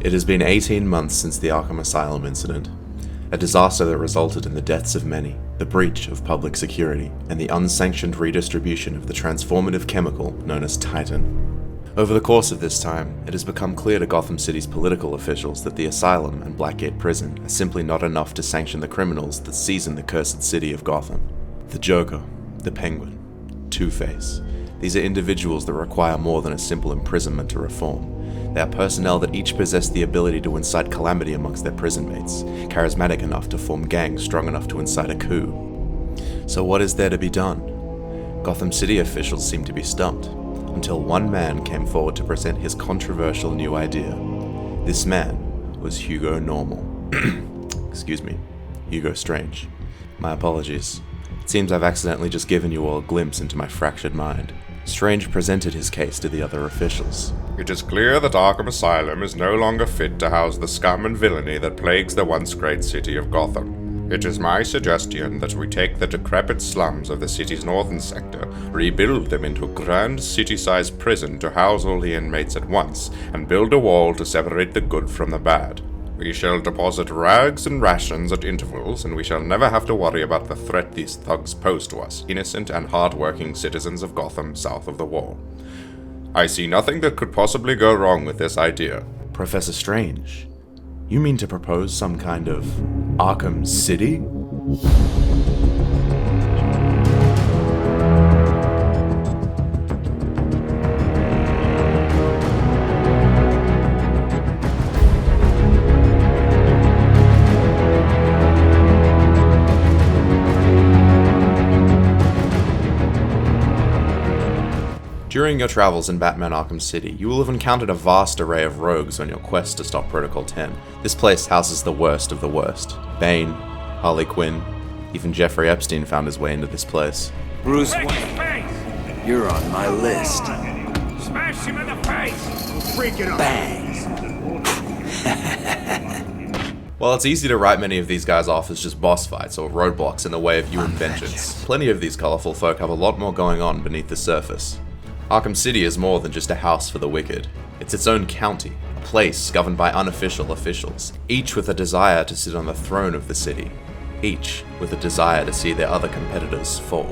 It has been 18 months since the Arkham Asylum incident, a disaster that resulted in the deaths of many, the breach of public security, and the unsanctioned redistribution of the transformative chemical known as Titan. Over the course of this time, it has become clear to Gotham City's political officials that the Asylum and Blackgate Prison are simply not enough to sanction the criminals that season the cursed city of Gotham. The Joker, the Penguin, Two-Face. These are individuals that require more than a simple imprisonment to reform. They are personnel that each possess the ability to incite calamity amongst their prison mates, charismatic enough to form gangs strong enough to incite a coup. So what is there to be done? Gotham City officials seem to be stumped, until one man came forward to present his controversial new idea. This man was Hugo Normal. Excuse me, Hugo Strange. My apologies. It seems I've accidentally just given you all a glimpse into my fractured mind. Strange presented his case to the other officials. It is clear that Arkham Asylum is no longer fit to house the scum and villainy that plagues the once great city of Gotham. It is my suggestion that we take the decrepit slums of the city's northern sector, rebuild them into a grand city-sized prison to house all the inmates at once, and build a wall to separate the good from the bad. We shall deposit rags and rations at intervals, and we shall never have to worry about the threat these thugs pose to us, innocent and hard-working citizens of Gotham south of the wall. I see nothing that could possibly go wrong with this idea. Professor Strange, you mean to propose some kind of Arkham City? During your travels in Batman Arkham City, you will have encountered a vast array of rogues on your quest to stop Protocol 10. This place houses the worst of the worst. Bane, Harley Quinn, even Jeffrey Epstein found his way into this place. Bruce Wayne, you're on my list. Smash him in the face! Freak it up. Bang! While it's easy to write many of these guys off as just boss fights or roadblocks in the way of human vengeance, plenty of these colourful folk have a lot more going on beneath the surface. Arkham City is more than just a house for the wicked. It's its own county, a place governed by unofficial officials, each with a desire to sit on the throne of the city, each with a desire to see their other competitors fall.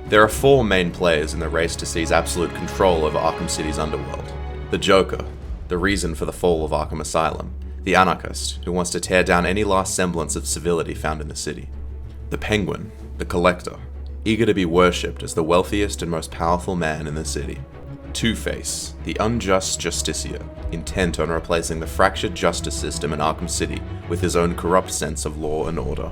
There are four main players in the race to seize absolute control over Arkham City's underworld. The Joker, the reason for the fall of Arkham Asylum, the anarchist who wants to tear down any last semblance of civility found in the city. The Penguin, the collector, eager to be worshipped as the wealthiest and most powerful man in the city. Two-Face, the unjust justiciar, intent on replacing the fractured justice system in Arkham City with his own corrupt sense of law and order.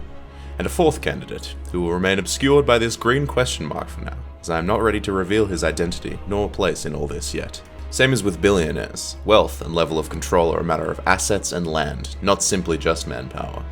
And a fourth candidate, who will remain obscured by this green question mark for now, as I am not ready to reveal his identity nor place in all this yet. Same as with billionaires, wealth and level of control are a matter of assets and land, not simply just manpower.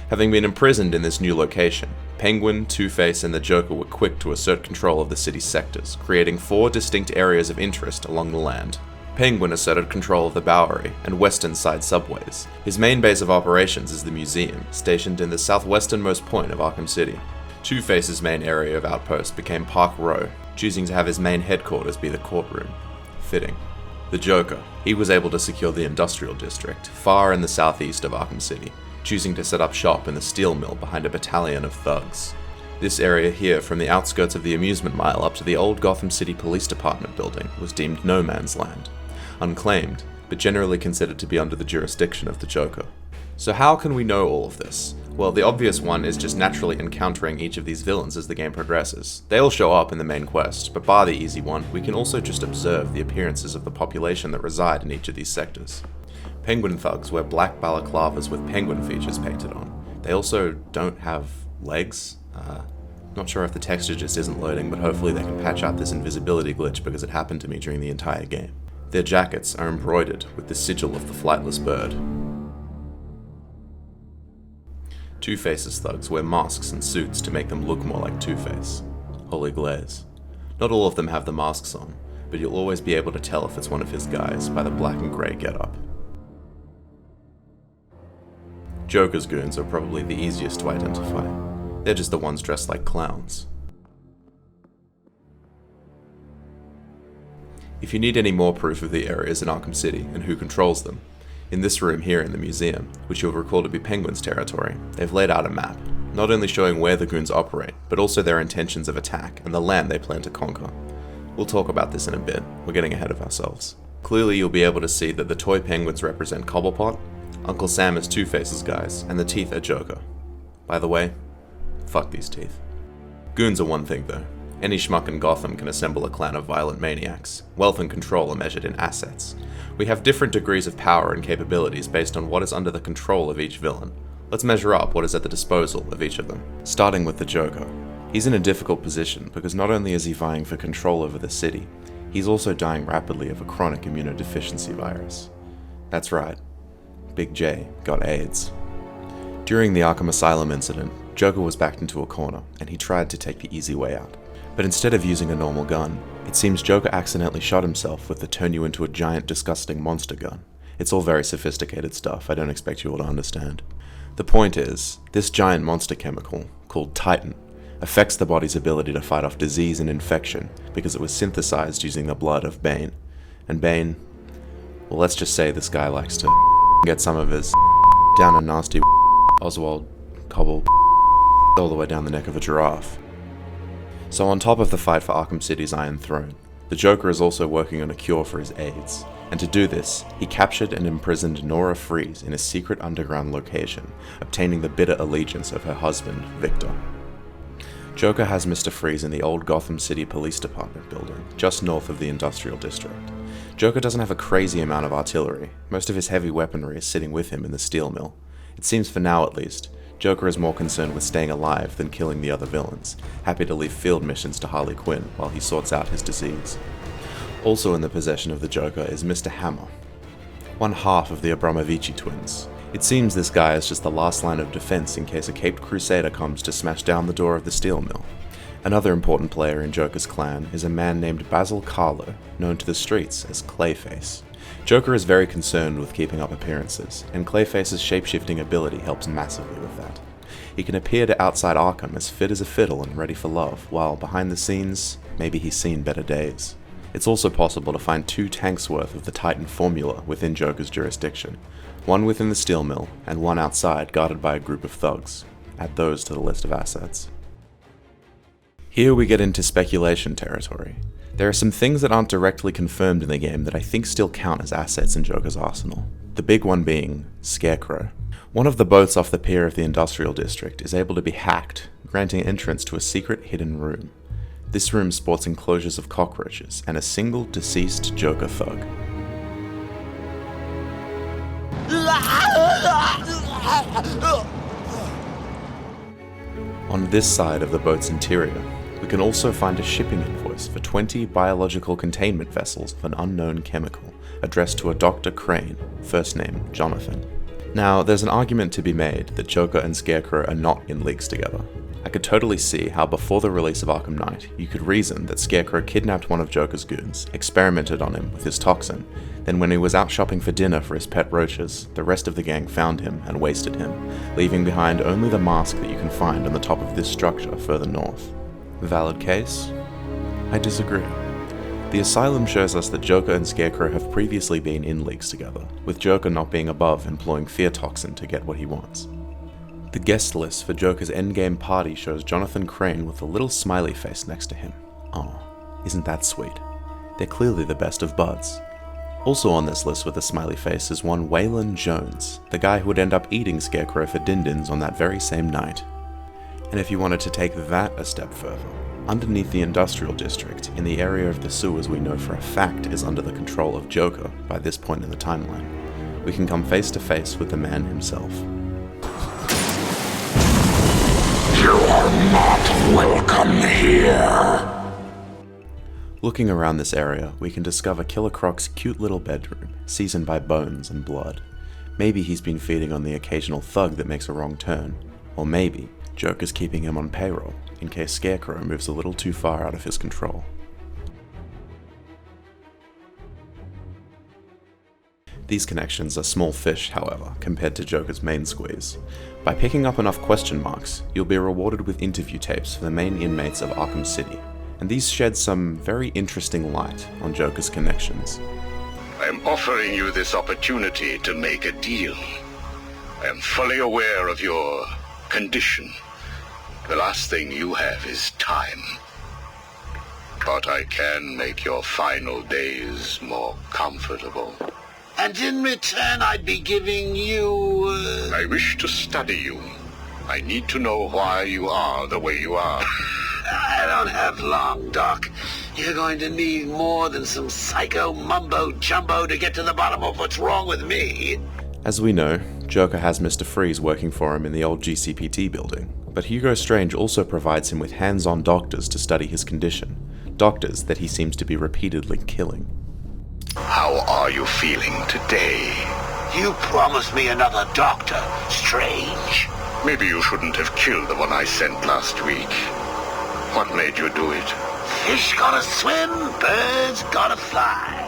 Having been imprisoned in this new location, Penguin, Two-Face, and the Joker were quick to assert control of the city's sectors, creating four distinct areas of interest along the land. Penguin asserted control of the Bowery and western side subways. His main base of operations is the museum, stationed in the southwesternmost point of Arkham City. Two-Face's main area of outpost became Park Row, choosing to have his main headquarters be the courtroom. Fitting. The Joker, he was able to secure the industrial district, far in the southeast of Arkham City, choosing to set up shop in the steel mill behind a battalion of thugs. This area here, from the outskirts of the amusement mile up to the old Gotham City Police Department building, was deemed no man's land. Unclaimed, but generally considered to be under the jurisdiction of the Joker. So how can we know all of this? Well, the obvious one is just naturally encountering each of these villains as the game progresses. They all show up in the main quest, but bar the easy one, we can also just observe the appearances of the population that reside in each of these sectors. Penguin thugs wear black balaclavas with penguin features painted on. They also don't have legs. Not sure if the texture just isn't loading, but hopefully they can patch out this invisibility glitch because it happened to me during the entire game. Their jackets are embroidered with the sigil of the flightless bird. Two-Face's thugs wear masks and suits to make them look more like Two-Face. Holy glaze. Not all of them have the masks on, but you'll always be able to tell if it's one of his guys by the black and grey getup. Joker's goons are probably the easiest to identify. They're just the ones dressed like clowns. If you need any more proof of the areas in Arkham City and who controls them, In this room here in the museum, which you'll recall to be Penguin's territory, they've laid out a map, not only showing where the goons operate, but also their intentions of attack and the land they plan to conquer. We'll talk about this in a bit, we're getting ahead of ourselves. Clearly you'll be able to see that the toy penguins represent Cobblepot, Uncle Sam is Two-Face's guys, and the teeth are Joker. By the way, fuck these teeth. Goons are one thing though. Any schmuck in Gotham can assemble a clan of violent maniacs. Wealth and control are measured in assets. We have different degrees of power and capabilities based on what is under the control of each villain. Let's measure up what is at the disposal of each of them. Starting with the Joker. He's in a difficult position because not only is he vying for control over the city, he's also dying rapidly of a chronic immunodeficiency virus. That's right, Big J got AIDS. During the Arkham Asylum incident, Joker was backed into a corner and he tried to take the easy way out. But instead of using a normal gun, it seems Joker accidentally shot himself with the turn you into a giant disgusting monster gun. It's all very sophisticated stuff, I don't expect you all to understand. The point is, this giant monster chemical, called Titan, affects the body's ability to fight off disease and infection because it was synthesized using the blood of Bane. And Bane, well, let's just say this guy likes to get some of his down a nasty Oswald Cobble all the way down the neck of a giraffe. So on top of the fight for Arkham City's Iron Throne, the Joker is also working on a cure for his AIDS. And to do this, he captured and imprisoned Nora Freeze in a secret underground location, obtaining the bitter allegiance of her husband, Victor. Joker has Mr. Freeze in the old Gotham City Police Department building, just north of the Industrial District. Joker doesn't have a crazy amount of artillery, most of his heavy weaponry is sitting with him in the steel mill. It seems for now at least, Joker is more concerned with staying alive than killing the other villains, happy to leave field missions to Harley Quinn while he sorts out his disease. Also in the possession of the Joker is Mr. Hammer, one half of the Abramovici twins. It seems this guy is just the last line of defense in case a caped crusader comes to smash down the door of the steel mill. Another important player in Joker's clan is a man named Basil Carlo, known to the streets as Clayface. Joker is very concerned with keeping up appearances, and Clayface's shape-shifting ability helps massively with that. He can appear to outside Arkham as fit as a fiddle and ready for love, while behind the scenes, maybe he's seen better days. It's also possible to find 2 tanks worth of the Titan formula within Joker's jurisdiction, one within the steel mill and one outside guarded by a group of thugs. Add those to the list of assets. Here we get into speculation territory. There are some things that aren't directly confirmed in the game that I think still count as assets in Joker's arsenal. The big one being Scarecrow. One of the boats off the pier of the Industrial District is able to be hacked, granting entrance to a secret hidden room. This room sports enclosures of cockroaches and a single deceased Joker thug. On this side of the boat's interior, we can also find a shipping invoice for 20 biological containment vessels of an unknown chemical, addressed to a Dr. Crane, first name Jonathan. Now, there's an argument to be made that Joker and Scarecrow are not in leagues together. I could totally see how before the release of Arkham Knight, you could reason that Scarecrow kidnapped one of Joker's goons, experimented on him with his toxin, then when he was out shopping for dinner for his pet roaches, the rest of the gang found him and wasted him, leaving behind only the mask that you can find on the top of this structure further north. Valid case? I disagree. The Asylum shows us that Joker and Scarecrow have previously been in leagues together, with Joker not being above employing fear toxin to get what he wants. The guest list for Joker's endgame party shows Jonathan Crane with a little smiley face next to him. Aw, isn't that sweet? They're clearly the best of buds. Also on this list with a smiley face is one Waylon Jones, the guy who would end up eating Scarecrow for din-dins on that very same night. And if you wanted to take that a step further, underneath the Industrial District, in the area of the sewers we know for a fact is under the control of Joker by this point in the timeline, we can come face to face with the man himself. You are not welcome here. Looking around this area, we can discover Killer Croc's cute little bedroom, seasoned by bones and blood. Maybe he's been feeding on the occasional thug that makes a wrong turn, or maybe Joker's keeping him on payroll, in case Scarecrow moves a little too far out of his control. These connections are small fish, however, compared to Joker's main squeeze. By picking up enough question marks, you'll be rewarded with interview tapes for the main inmates of Arkham City, and these shed some very interesting light on Joker's connections. I am offering you this opportunity to make a deal. I am fully aware of your condition. The last thing you have is time. But I can make your final days more comfortable. And in return, I'd be giving you... I wish to study you. I need to know why you are the way you are. I don't have long, Doc. You're going to need more than some psycho mumbo-jumbo to get to the bottom of what's wrong with me. As we know, Joker has Mr. Freeze working for him in the old GCPT building, but Hugo Strange also provides him with hands-on doctors to study his condition, doctors that he seems to be repeatedly killing. How are you feeling today? You promised me another doctor, Strange. Maybe you shouldn't have killed the one I sent last week. What made you do it? Fish gotta swim, birds gotta fly.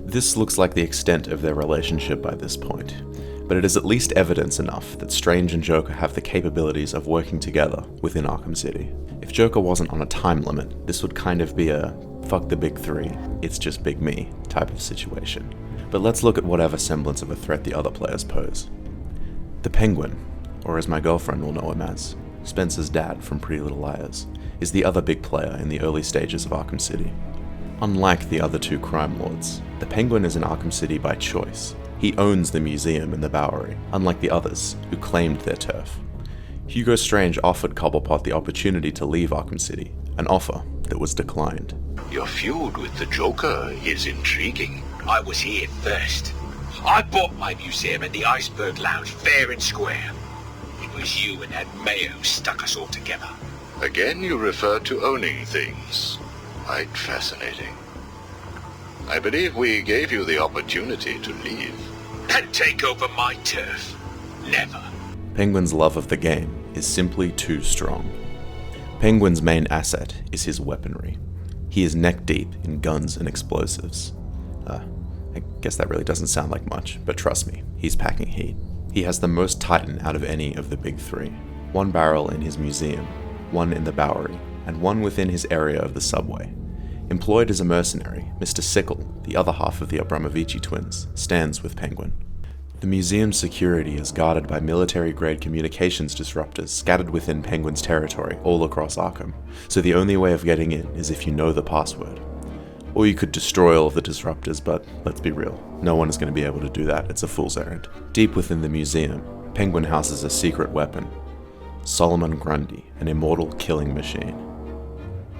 This looks like the extent of their relationship by this point, but it is at least evidence enough that Strange and Joker have the capabilities of working together within Arkham City. If Joker wasn't on a time limit, this would kind of be a fuck the big three, it's just big me type of situation. But let's look at whatever semblance of a threat the other players pose. The Penguin, or as my girlfriend will know him as, Spencer's dad from Pretty Little Liars, is the other big player in the early stages of Arkham City. Unlike the other two crime lords, the Penguin is in Arkham City by choice. He owns the museum and the Bowery, unlike the others, who claimed their turf. Hugo Strange offered Cobblepot the opportunity to leave Arkham City, an offer that was declined. Your feud with the Joker is intriguing. I was here first. I bought my museum in the Iceberg Lounge fair and square. It was you and that Mayo stuck us all together. Again, you refer to owning things. Quite fascinating. I believe we gave you the opportunity to leave. And take over my turf. Never. Penguin's love of the game is simply too strong. Penguin's main asset is his weaponry. He is neck deep in guns and explosives. I guess that really doesn't sound like much, but trust me, he's packing heat. He has the most Titan out of any of the big three. One barrel in his museum, one in the Bowery, and one within his area of the subway. Employed as a mercenary, Mr. Sickle, the other half of the Abramovici twins, stands with Penguin. The museum's security is guarded by military-grade communications disruptors scattered within Penguin's territory all across Arkham, so the only way of getting in is if you know the password. Or you could destroy all of the disruptors, but let's be real, no one is going to be able to do that, it's a fool's errand. Deep within the museum, Penguin houses a secret weapon, Solomon Grundy, an immortal killing machine.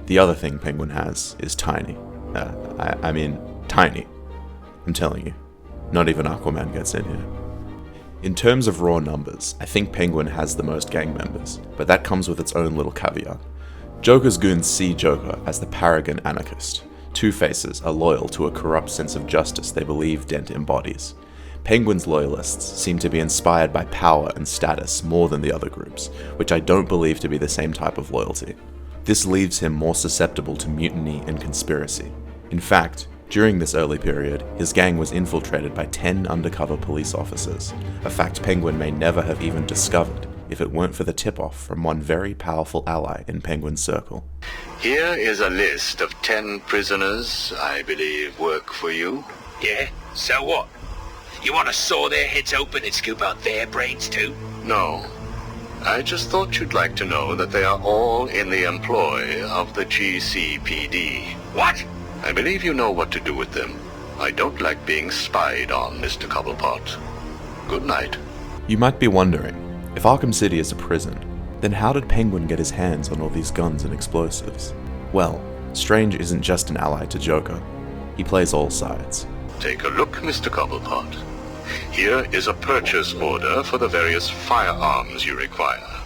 The other thing Penguin has is tiny. Tiny. I'm telling you, not even Aquaman gets in here. In terms of raw numbers, I think Penguin has the most gang members, but that comes with its own little caveat. Joker's goons see Joker as the paragon anarchist. Two-Faces are loyal to a corrupt sense of justice they believe Dent embodies. Penguin's loyalists seem to be inspired by power and status more than the other groups, which I don't believe to be the same type of loyalty. This leaves him more susceptible to mutiny and conspiracy. In fact, during this early period, his gang was infiltrated by 10 undercover police officers, a fact Penguin may never have even discovered if it weren't for the tip-off from one very powerful ally in Penguin's circle. Here is a list of 10 prisoners I believe work for you. Yeah? So what? You want to saw their heads open and scoop out their brains too? No. I just thought you'd like to know that they are all in the employ of the GCPD. What? I believe you know what to do with them. I don't like being spied on, Mr. Cobblepot. Good night. You might be wondering, if Arkham City is a prison, then how did Penguin get his hands on all these guns and explosives? Well, Strange isn't just an ally to Joker. He plays all sides. Take a look, Mr. Cobblepot. Here is a purchase order for the various firearms you require.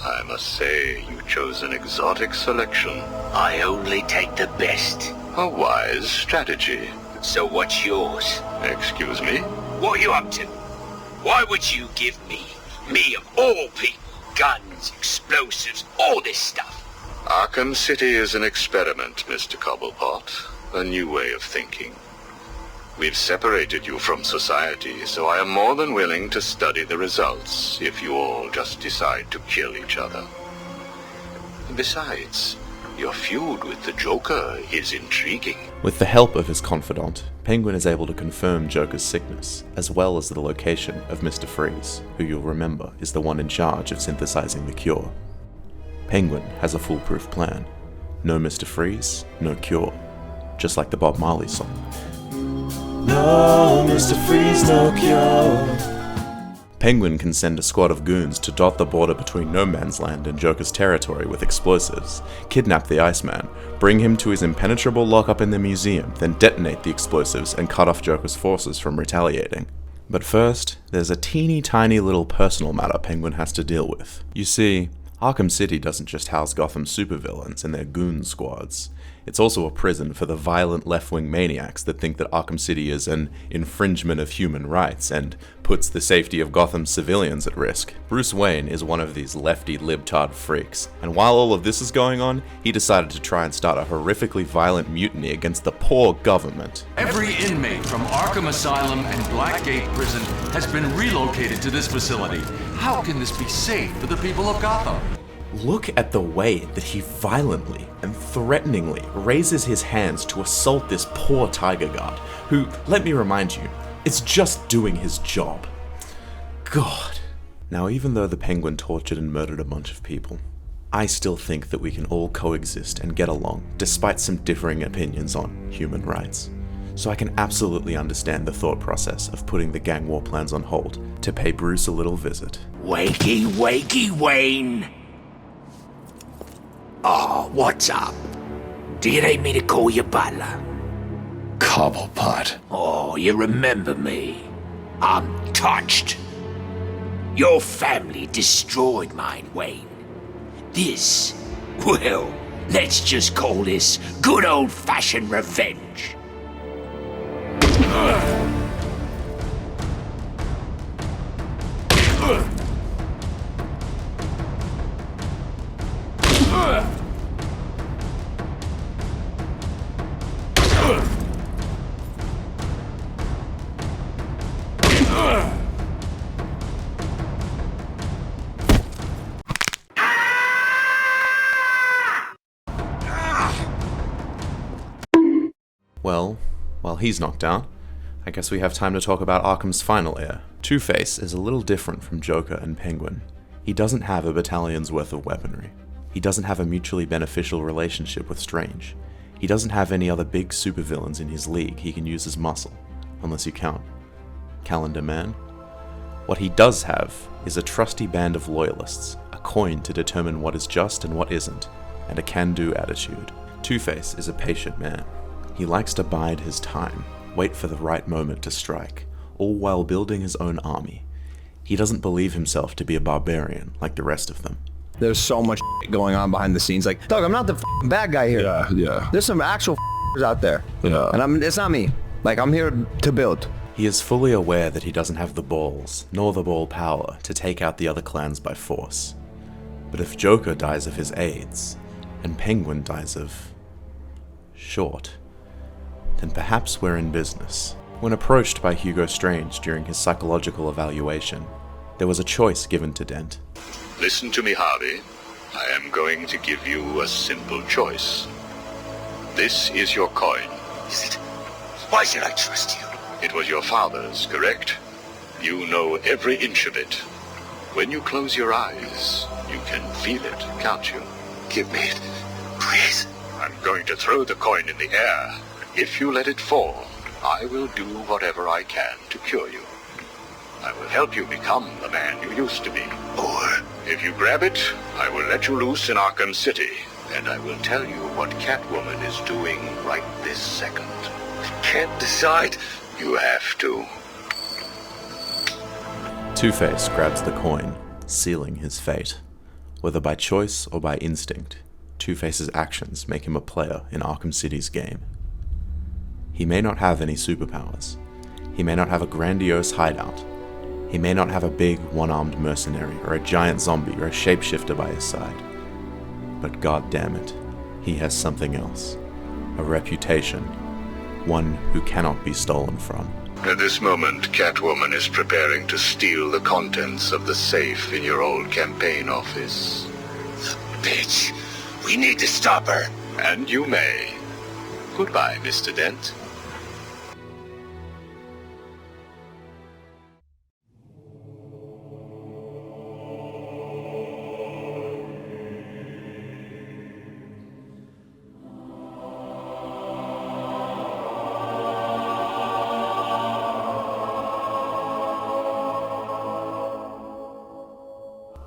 I must say, you chose an exotic selection. I only take the best. A wise strategy. So what's yours? Excuse me? What are you up to? Why would you give me of all people, guns, explosives, all this stuff? Arkham City is an experiment, Mr. Cobblepot. A new way of thinking. We've separated you from society, so I am more than willing to study the results if you all just decide to kill each other. Besides, Your feud with the Joker is intriguing. With the help of his confidant, Penguin is able to confirm Joker's sickness, as well as the location of Mr. Freeze, who you'll remember is the one in charge of synthesizing the cure. Penguin has a foolproof plan. No Mr. Freeze, no cure. Just like the Bob Marley song. No Mr. Freeze, no cure. Penguin can send a squad of goons to dot the border between No Man's Land and Joker's territory with explosives, kidnap the Iceman, bring him to his impenetrable lockup in the museum, then detonate the explosives and cut off Joker's forces from retaliating. But first, there's a teeny tiny little personal matter Penguin has to deal with. You see, Arkham City doesn't just house Gotham supervillains and their goon squads. It's also a prison for the violent left-wing maniacs that think that Arkham City is an infringement of human rights and puts the safety of Gotham's civilians at risk. Bruce Wayne is one of these lefty libtard freaks, and while all of this is going on, he decided to try and start a horrifically violent mutiny against the poor government. Every inmate from Arkham Asylum and Blackgate Prison has been relocated to this facility. How can this be safe for the people of Gotham? Look at the way that he violently and threateningly raises his hands to assault this poor Tiger Guard, who, let me remind you, is just doing his job. God. Now, even though the Penguin tortured and murdered a bunch of people, I still think that we can all coexist and get along, despite some differing opinions on human rights. So I can absolutely understand the thought process of putting the gang war plans on hold to pay Bruce a little visit. Wakey, wakey, Wayne. Oh, what's up? Do you need me to call you butler? Cobblepot. Oh, you remember me. I'm touched. Your family destroyed mine, Wayne. This, well, let's just call this good old-fashioned revenge. Well, while he's knocked out, I guess we have time to talk about Arkham's final heir. Two-Face is a little different from Joker and Penguin. He doesn't have a battalion's worth of weaponry. He doesn't have a mutually beneficial relationship with Strange. He doesn't have any other big supervillains in his league he can use as muscle, unless you count Calendar Man. What he does have is a trusty band of loyalists, a coin to determine what is just and what isn't, and a can-do attitude. Two-Face is a patient man. He likes to bide his time, wait for the right moment to strike, all while building his own army. He doesn't believe himself to be a barbarian like the rest of them. There's so much going on behind the scenes. Like, Doug, I'm not the bad guy here. Yeah. There's some actual out there. Yeah. And it's not me. Like, I'm here to build. He is fully aware that he doesn't have the balls, nor the ball power, to take out the other clans by force. But if Joker dies of his AIDS, and Penguin dies of... short, then perhaps we're in business. When approached by Hugo Strange during his psychological evaluation, there was a choice given to Dent. Listen to me, Harvey. I am going to give you a simple choice. This is your coin. Is it? Why should I trust you? It was your father's, correct? You know every inch of it. When you close your eyes, you can feel it, can't you? Give me it, please. I'm going to throw the coin in the air. If you let it fall, I will do whatever I can to cure you. I will help you become the man you used to be. Or if you grab it, I will let you loose in Arkham City, and I will tell you what Catwoman is doing right this second. I can't decide. You have to. Two-Face grabs the coin, sealing his fate. Whether by choice or by instinct, Two-Face's actions make him a player in Arkham City's game. He may not have any superpowers. He may not have a grandiose hideout. He may not have a big, one-armed mercenary, or a giant zombie, or a shapeshifter by his side. But god damn it, he has something else. A reputation. One who cannot be stolen from. At this moment, Catwoman is preparing to steal the contents of the safe in your old campaign office. Bitch. We need to stop her. And you may. Goodbye, Mr. Dent.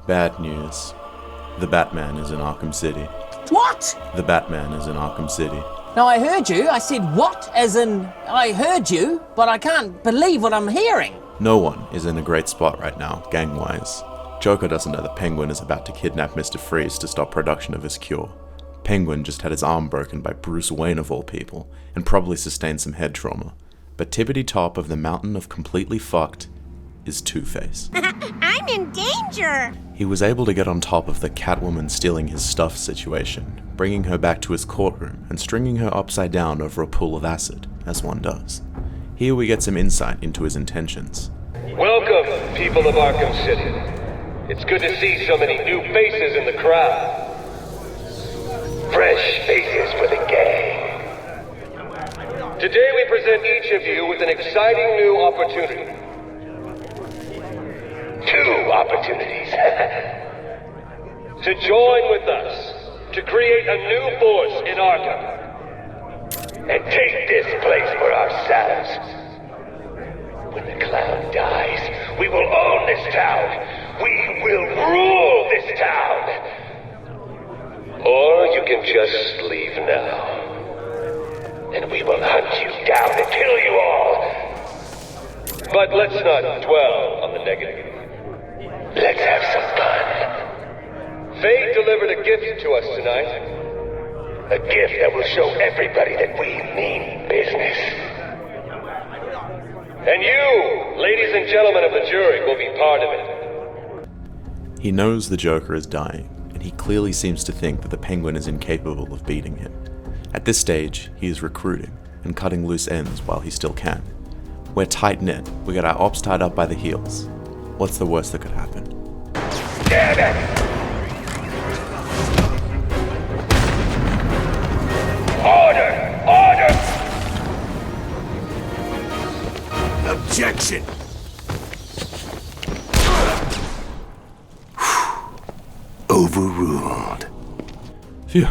Bad news. The Batman is in Arkham City. What? The Batman is in Arkham City. No, I heard you. I said what? As in, I heard you, but I can't believe what I'm hearing. No one is in a great spot right now, gang-wise. Joker doesn't know that Penguin is about to kidnap Mr. Freeze to stop production of his cure. Penguin just had his arm broken by Bruce Wayne of all people, and probably sustained some head trauma. But tippity-top of the mountain of completely fucked is Two-Face. I'm in danger! He was able to get on top of the Catwoman stealing his stuff situation, bringing her back to his courtroom and stringing her upside down over a pool of acid, as one does. Here we get some insight into his intentions. Welcome, people of Arkham City. It's good to see so many new faces in the crowd. Fresh faces for the gang. Today we present each of you with an exciting new opportunity. 2 opportunities. To join with us to create a new force in Arkham and take this place for ourselves. When the clown dies, we will own this town. We will rule this town. Or you can just leave now. And we will hunt you down and kill you all. But let's not dwell on the negative. Let's have some fun. Fate delivered a gift to us tonight. A gift that will show everybody that we mean business. And you, ladies and gentlemen of the jury, will be part of it. He knows the Joker is dying, and he clearly seems to think that the Penguin is incapable of beating him. At this stage, he is recruiting and cutting loose ends while he still can. We're tight-knit, we got our ops tied up by the heels. What's the worst that could happen? Damn it! Order! Order! Objection! Overruled. Phew.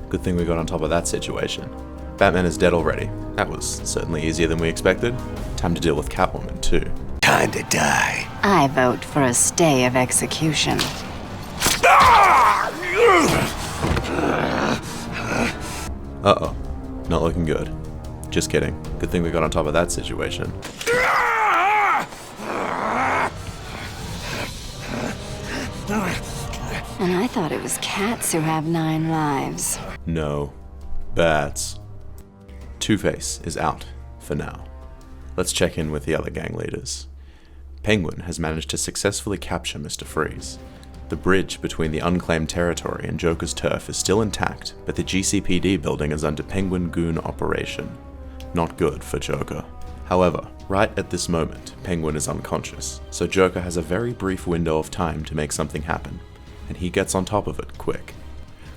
Good thing we got on top of that situation. Batman is dead already. That was certainly easier than we expected. Time to deal with Catwoman, too. Time to die. I vote for a stay of execution. Uh-oh. Not looking good. Just kidding. Good thing we got on top of that situation. And I thought it was cats who have 9 lives. No. Bats. Two-Face is out, for now. Let's check in with the other gang leaders. Penguin has managed to successfully capture Mr. Freeze. The bridge between the unclaimed territory and Joker's turf is still intact, but the GCPD building is under Penguin Goon operation. Not good for Joker. However, right at this moment, Penguin is unconscious, so Joker has a very brief window of time to make something happen, and he gets on top of it quick.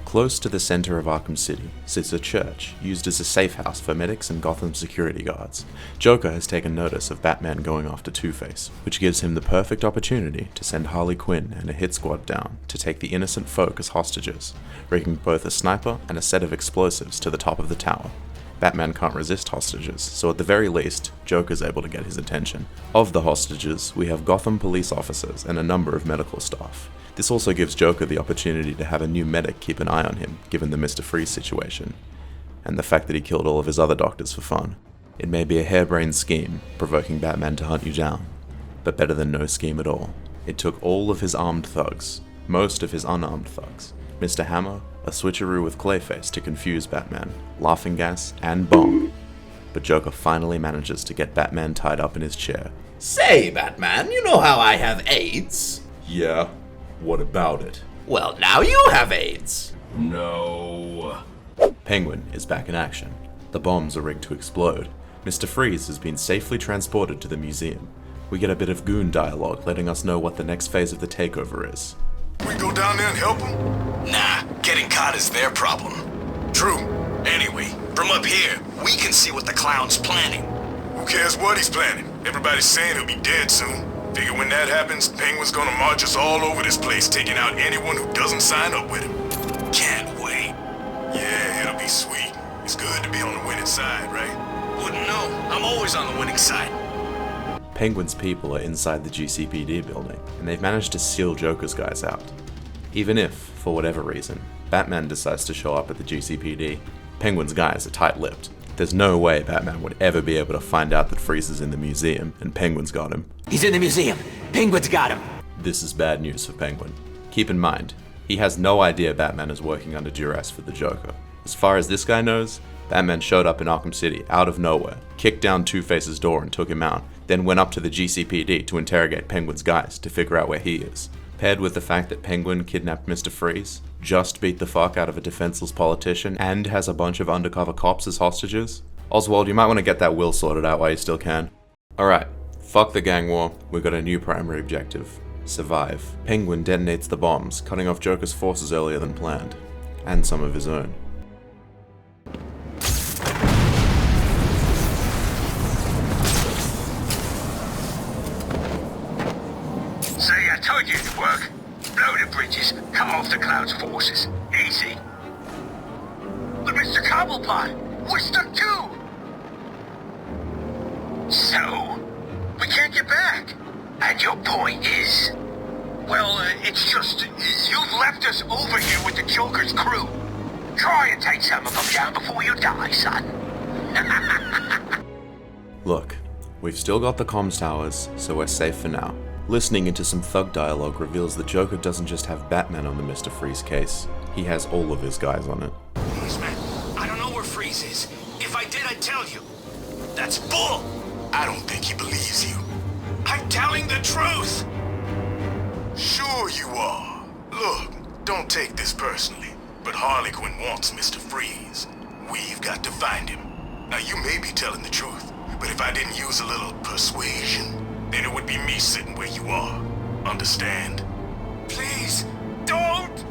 Close to the center of Arkham City sits a church used as a safe house for medics and Gotham security guards. Joker has taken notice of Batman going after Two-Face, which gives him the perfect opportunity to send Harley Quinn and a hit squad down to take the innocent folk as hostages, rigging both a sniper and a set of explosives to the top of the tower. Batman can't resist hostages, so at the very least, Joker's able to get his attention. Of the hostages, we have Gotham police officers and a number of medical staff. This also gives Joker the opportunity to have a new medic keep an eye on him, given the Mr. Freeze situation, and the fact that he killed all of his other doctors for fun. It may be a harebrained scheme, provoking Batman to hunt you down, but better than no scheme at all. It took all of his armed thugs, most of his unarmed thugs, Mr. Hammer, a switcheroo with Clayface to confuse Batman, laughing gas, and bomb. But Joker finally manages to get Batman tied up in his chair. Say, Batman, you know how I have AIDS? Yeah, what about it? Well, now you have AIDS. No. Penguin is back in action. The bombs are rigged to explode. Mr. Freeze has been safely transported to the museum. We get a bit of goon dialogue letting us know what the next phase of the takeover is. We go down there and help him? Nah, Getting caught is their problem. True. Anyway, from up here, we can see what the clown's planning. Who cares what he's planning? Everybody's saying he'll be dead soon. Figure when that happens, Penguin's gonna march us all over this place, taking out anyone who doesn't sign up with him. Can't wait. Yeah, it'll be sweet. It's good to be on the winning side, right? Wouldn't know. I'm always on the winning side. Penguin's people are inside the GCPD building, and they've managed to seal Joker's guys out. Even if, for whatever reason, Batman decides to show up at the GCPD, Penguin's guys are tight-lipped. There's no way Batman would ever be able to find out that Freeze is in the museum and Penguin's got him. He's in the museum. Penguin's got him. This is bad news for Penguin. Keep in mind, he has no idea Batman is working under duress for the Joker. As far as this guy knows, Batman showed up in Arkham City out of nowhere, kicked down Two-Face's door and took him out, then went up to the GCPD to interrogate Penguin's guys to figure out where he is. Paired with the fact that Penguin kidnapped Mr. Freeze, just beat the fuck out of a defenseless politician, and has a bunch of undercover cops as hostages, Oswald, you might want to get that will sorted out while you still can. Alright, fuck the gang war, we've got a new primary objective. Survive. Penguin detonates the bombs, cutting off Joker's forces earlier than planned, and some of his own. Say, I told you it'd work. Blow the bridges, cut off the Cloud's forces. Easy. But Mr. Cobblepot, we're stuck too. So, we can't get back. And your point is? Well, it's just, you've left us over here with the Joker's crew. Try and take some of them down before you die, son. Look, we've still got the comms towers, so we're safe for now. Listening into some thug dialogue reveals that Joker doesn't just have Batman on the Mr. Freeze case, he has all of his guys on it. Policeman, I don't know where Freeze is. If I did, I'd tell you. That's bull! I don't think he believes you. I'm telling the truth! Sure you are. Look, don't take this personally, but Harley Quinn wants Mr. Freeze. We've got to find him. Now, you may be telling the truth, but if I didn't use a little persuasion, then it would be me sitting where you are. Understand? Please, don't!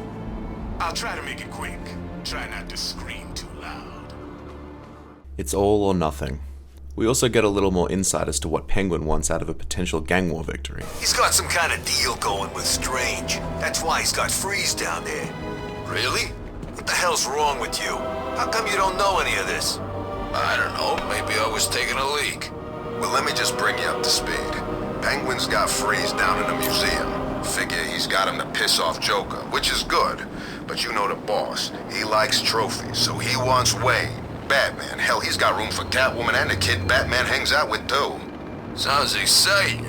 I'll try to make it quick. Try not to scream too loud. It's all or nothing. We also get a little more insight as to what Penguin wants out of a potential gang war victory. He's got some kind of deal going with Strange. That's why he's got Freeze down there. Really? What the hell's wrong with you? How come you don't know any of this? I don't know. Maybe I was taking a leak. Well, let me just bring you up to speed. Penguin's got Freeze down in the museum. Figure he's got him to piss off Joker, which is good. But you know the boss. He likes trophies, so he wants Wayne. Batman. Hell, he's got room for Catwoman and the kid Batman hangs out with, too. Sounds exciting.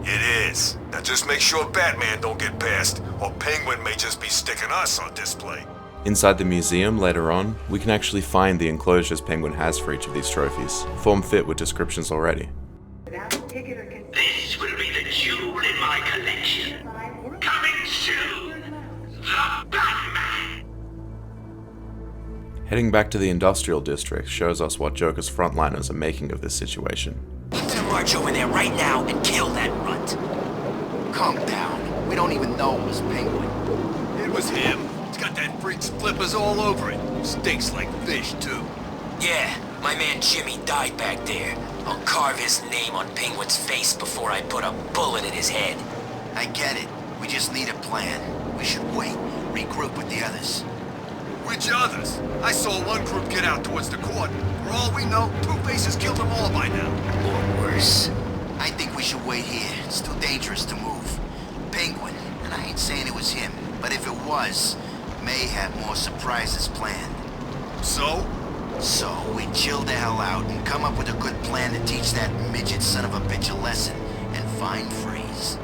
It is. Now just make sure Batman don't get past, or Penguin may just be sticking us on display. Inside the museum later on, we can actually find the enclosures Penguin has for each of these trophies, form fit with descriptions already. This will be the jewel in my collection. Coming soon, the Batman. Heading back to the industrial district shows us what Joker's frontliners are making of this situation. I'm gonna march over there right now and kill that runt. Calm down. We don't even know it was Penguin. It was him. He's got that freak's flippers all over it. Stinks like fish, too. Yeah, my man Jimmy died back there. I'll carve his name on Penguin's face before I put a bullet in his head. I get it. We just need a plan. We should wait, regroup with the others. Which others? I saw one group get out towards the court. For all we know, Two-Face has killed them all by now. Or worse. I think we should wait here. It's too dangerous to move. Penguin, and I ain't saying it was him, but if it was, may have more surprises planned. So? So, we chill the hell out and come up with a good plan to teach that midget son of a bitch a lesson and find Freeze.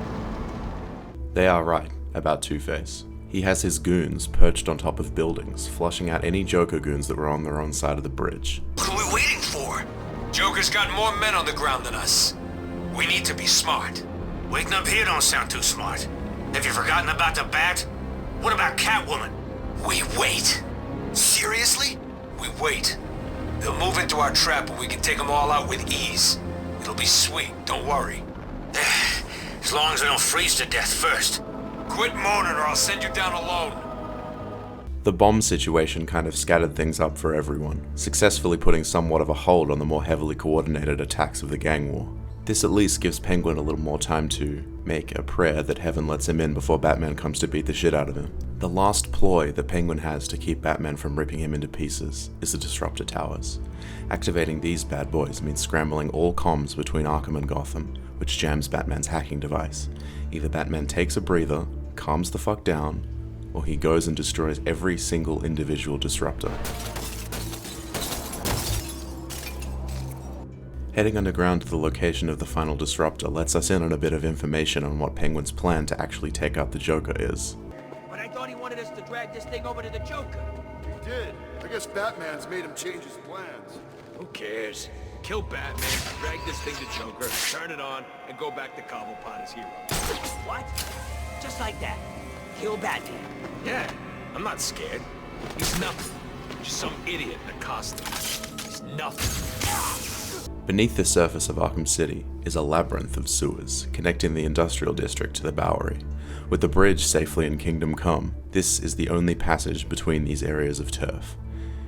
They are right about Two-Face. He has his goons perched on top of buildings, flushing out any Joker goons that were on their own side of the bridge. What are we waiting for? Joker's got more men on the ground than us. We need to be smart. Waiting up here don't sound too smart. Have you forgotten about the Bat? What about Catwoman? We wait. Seriously? We wait. They'll move into our trap and we can take them all out with ease. It'll be sweet, don't worry. As long as we don't freeze to death first. Quit moaning or I'll send you down alone. The bomb situation kind of scattered things up for everyone, successfully putting somewhat of a hold on the more heavily coordinated attacks of the gang war. This at least gives Penguin a little more time to make a prayer that heaven lets him in before Batman comes to beat the shit out of him. The last ploy that Penguin has to keep Batman from ripping him into pieces is the Disruptor Towers. Activating these bad boys means scrambling all comms between Arkham and Gotham, which jams Batman's hacking device. Either Batman takes a breather, calms the fuck down, or he goes and destroys every single individual disruptor. Heading underground to the location of the final disruptor lets us in on a bit of information on what Penguin's plan to actually take out the Joker is. But I thought he wanted us to drag this thing over to the Joker. He did. I guess Batman's made him change his plans. Who cares? Kill Batman, drag this thing to Joker, turn it on, and go back to Cobblepot as hero. What? Just like that? Kill Batman? Yeah, I'm not scared. He's nothing. Just some idiot in a costume. He's nothing. Beneath the surface of Arkham City is a labyrinth of sewers, connecting the industrial district to the Bowery. With the bridge safely in Kingdom Come, this is the only passage between these areas of turf.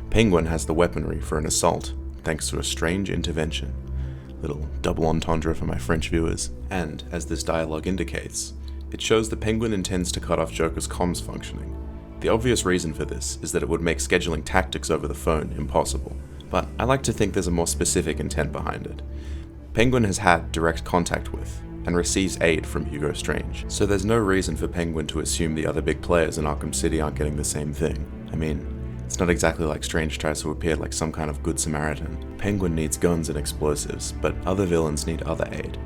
Penguin has the weaponry for an assault, thanks to a strange intervention. Little double entendre for my French viewers. And, as this dialogue indicates, it shows the Penguin intends to cut off Joker's comms functioning. The obvious reason for this is that it would make scheduling tactics over the phone impossible. But I like to think there's a more specific intent behind it. Penguin has had direct contact with, and receives aid from Hugo Strange, so there's no reason for Penguin to assume the other big players in Arkham City aren't getting the same thing. I mean, it's not exactly like Strange tries to appear like some kind of good Samaritan. Penguin needs guns and explosives, but other villains need other aid.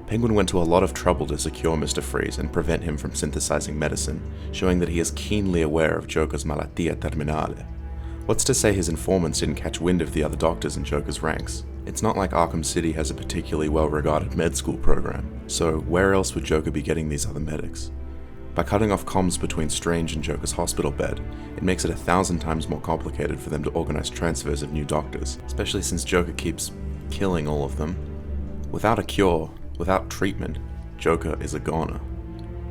Penguin went to a lot of trouble to secure Mr. Freeze and prevent him from synthesizing medicine, showing that he is keenly aware of Joker's malattia terminale. What's to say his informants didn't catch wind of the other doctors in Joker's ranks? It's not like Arkham City has a particularly well-regarded med school program, so where else would Joker be getting these other medics? By cutting off comms between Strange and Joker's hospital bed, it makes it 1,000 times more complicated for them to organize transfers of new doctors, especially since Joker keeps killing all of them. Without a cure, without treatment, Joker is a goner.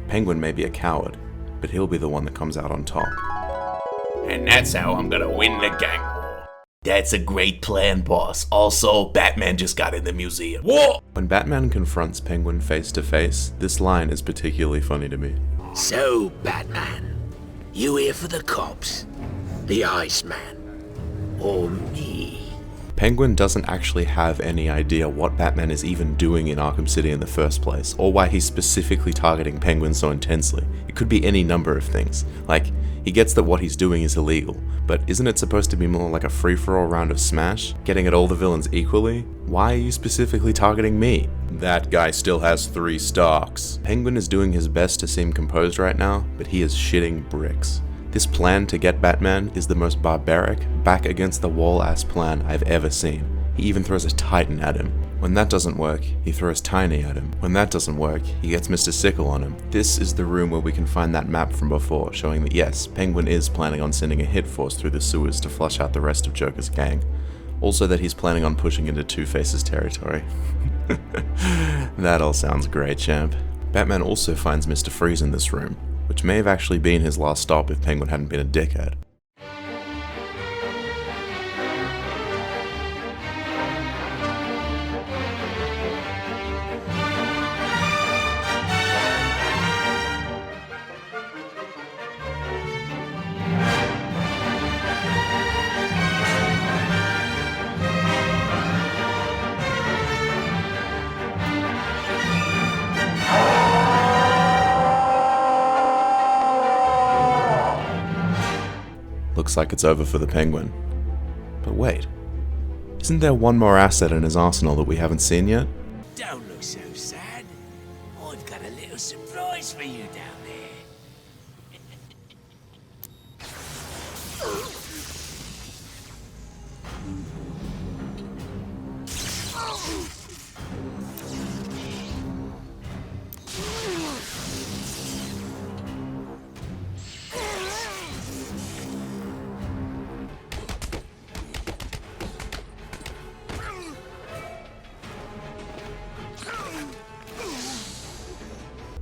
Penguin may be a coward, but he'll be the one that comes out on top. And that's how I'm gonna win the gang war. That's a great plan, boss. Also, Batman just got in the museum. Whoa! When Batman confronts Penguin face to face, this line is particularly funny to me. So, Batman, you here for the cops, the Iceman, or me? Penguin doesn't actually have any idea what Batman is even doing in Arkham City in the first place, or why he's specifically targeting Penguin so intensely. It could be any number of things. Like, he gets that what he's doing is illegal, but isn't it supposed to be more like a free-for-all round of Smash? Getting at all the villains equally? Why are you specifically targeting me? That guy still has 3 stocks. Penguin is doing his best to seem composed right now, but he is shitting bricks. This plan to get Batman is the most barbaric, back-against-the-wall-ass plan I've ever seen. He even throws a Titan at him. When that doesn't work, he throws Tiny at him. When that doesn't work, he gets Mr. Sickle on him. This is the room where we can find that map from before, showing that yes, Penguin is planning on sending a hit force through the sewers to flush out the rest of Joker's gang. Also that he's planning on pushing into Two-Face's territory. That all sounds great, champ. Batman also finds Mr. Freeze in this room, which may have actually been his last stop if Penguin hadn't been a dickhead. Looks like it's over for the Penguin. But wait, isn't there one more asset in his arsenal that we haven't seen yet? Don't look so sad. I've got a little surprise for you down there.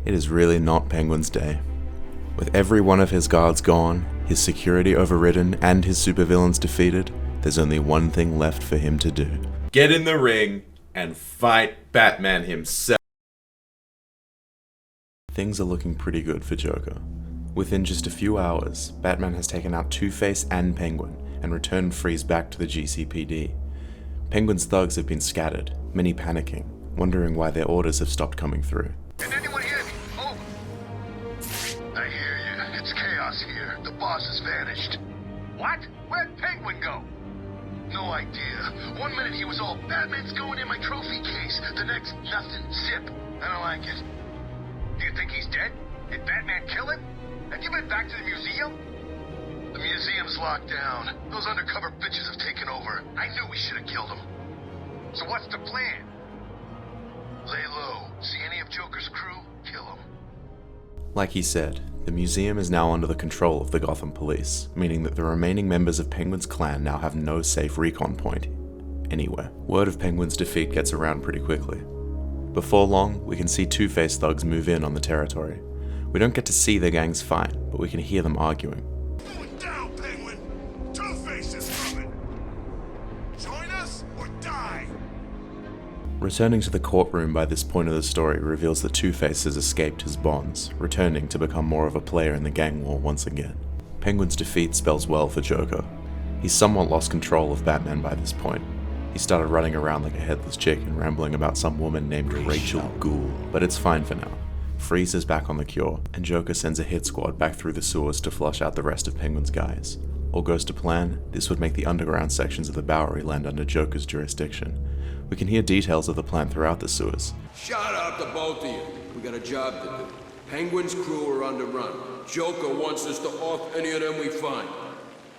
It is really not Penguin's day. With every one of his guards gone, His security overridden and his supervillains defeated, there's only one thing left for him to do. Get in the ring and fight Batman himself. Things are looking pretty good for Joker. Within just a few hours, Batman has taken out Two-Face and Penguin and returned Freeze back to the GCPD. Penguin's thugs have been scattered, many panicking, wondering why their orders have stopped coming through. Can anyone hear me? Oh! I hear you. It's chaos here. The boss has vanished. What? Where'd Penguin go? No idea. One minute he was all, Batman's going in my trophy case. The next, nothing. Zip. I don't like it. Do you think he's dead? Did Batman kill him? Have you been back to the museum? The museum's locked down. Those undercover bitches have taken over. I knew we should have killed him. So what's the plan? Lay low. See any of Joker's crew? Kill him. Like he said, the museum is now under the control of the Gotham police, meaning that the remaining members of Penguin's clan now have no safe recon point anywhere. Word of Penguin's defeat gets around pretty quickly. Before long, we can see Two-Face thugs move in on the territory. We don't get to see the gangs fight, but we can hear them arguing. Going down, Penguin! Two-Face is coming! Join us or die! Returning to the courtroom by this point of the story reveals that Two-Face has escaped his bonds, returning to become more of a player in the gang war once again. Penguin's defeat spells well for Joker. He's somewhat lost control of Batman by this point. He started running around like a headless chicken, rambling about some woman named Rachel Ghoul, but it's fine for now. Freeze is back on the cure, and Joker sends a hit squad back through the sewers to flush out the rest of Penguin's guys. All goes to plan, this would make the underground sections of the Bowery land under Joker's jurisdiction. We can hear details of the plan throughout the sewers. Shout out to both of you. We got a job to do. Penguin's crew are on the run. Joker wants us to off any of them we find.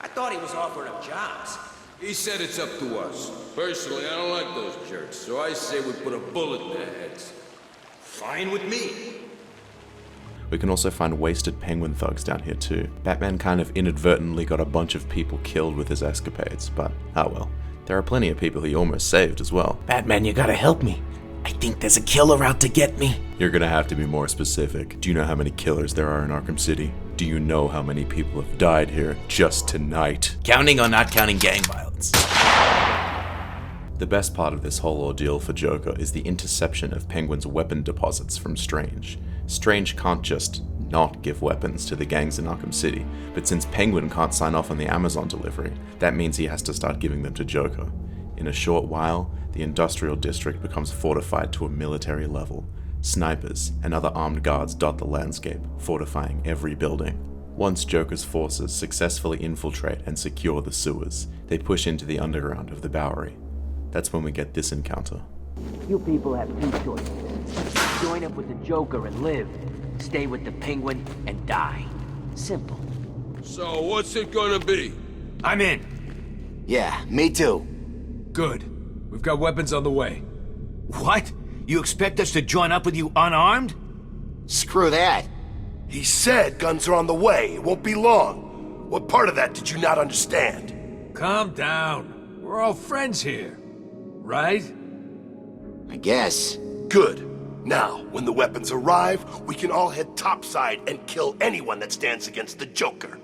I thought he was offering them jobs. He said it's up to us. Personally, I don't like those jerks, so I say we put a bullet in their heads. Fine with me. We can also find wasted Penguin thugs down here too. Batman kind of inadvertently got a bunch of people killed with his escapades, but oh well. There are plenty of people he almost saved as well. Batman, you gotta help me. I think there's a killer out to get me. You're gonna have to be more specific. Do you know how many killers there are in Arkham City? Do you know how many people have died here just tonight? Counting or not counting gang violence? The best part of this whole ordeal for Joker is the interception of Penguin's weapon deposits from Strange. Strange can't just not give weapons to the gangs in Arkham City, but since Penguin can't sign off on the Amazon delivery, that means he has to start giving them to Joker. In a short while, the industrial district becomes fortified to a military level. Snipers and other armed guards dot the landscape, fortifying every building. Once Joker's forces successfully infiltrate and secure the sewers, they push into the underground of the Bowery. That's when we get this encounter. You people have two choices. Join up with the Joker and live. Stay with the Penguin and die. Simple. So, what's it gonna be? I'm in. Yeah, me too. Good. We've got weapons on the way. What? You expect us to join up with you unarmed? Screw that. He said guns are on the way. It won't be long. What part of that did you not understand? Calm down. We're all friends here. Right? I guess. Good. Now, when the weapons arrive, we can all head topside and kill anyone that stands against the Joker.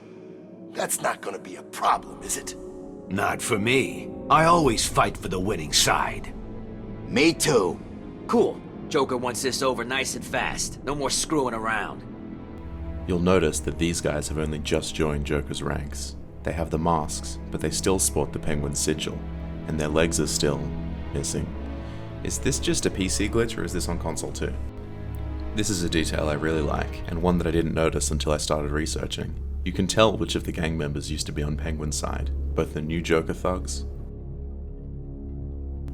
That's not gonna be a problem, is it? Not for me. I always fight for the winning side. Me too. Cool. Joker wants this over nice and fast. No more screwing around. You'll notice that these guys have only just joined Joker's ranks. They have the masks, but they still sport the Penguin sigil, and their legs are still missing. Is this just a PC glitch or is this on console too? This is a detail I really like, and one that I didn't notice until I started researching. You can tell which of the gang members used to be on Penguin's side, both the new Joker thugs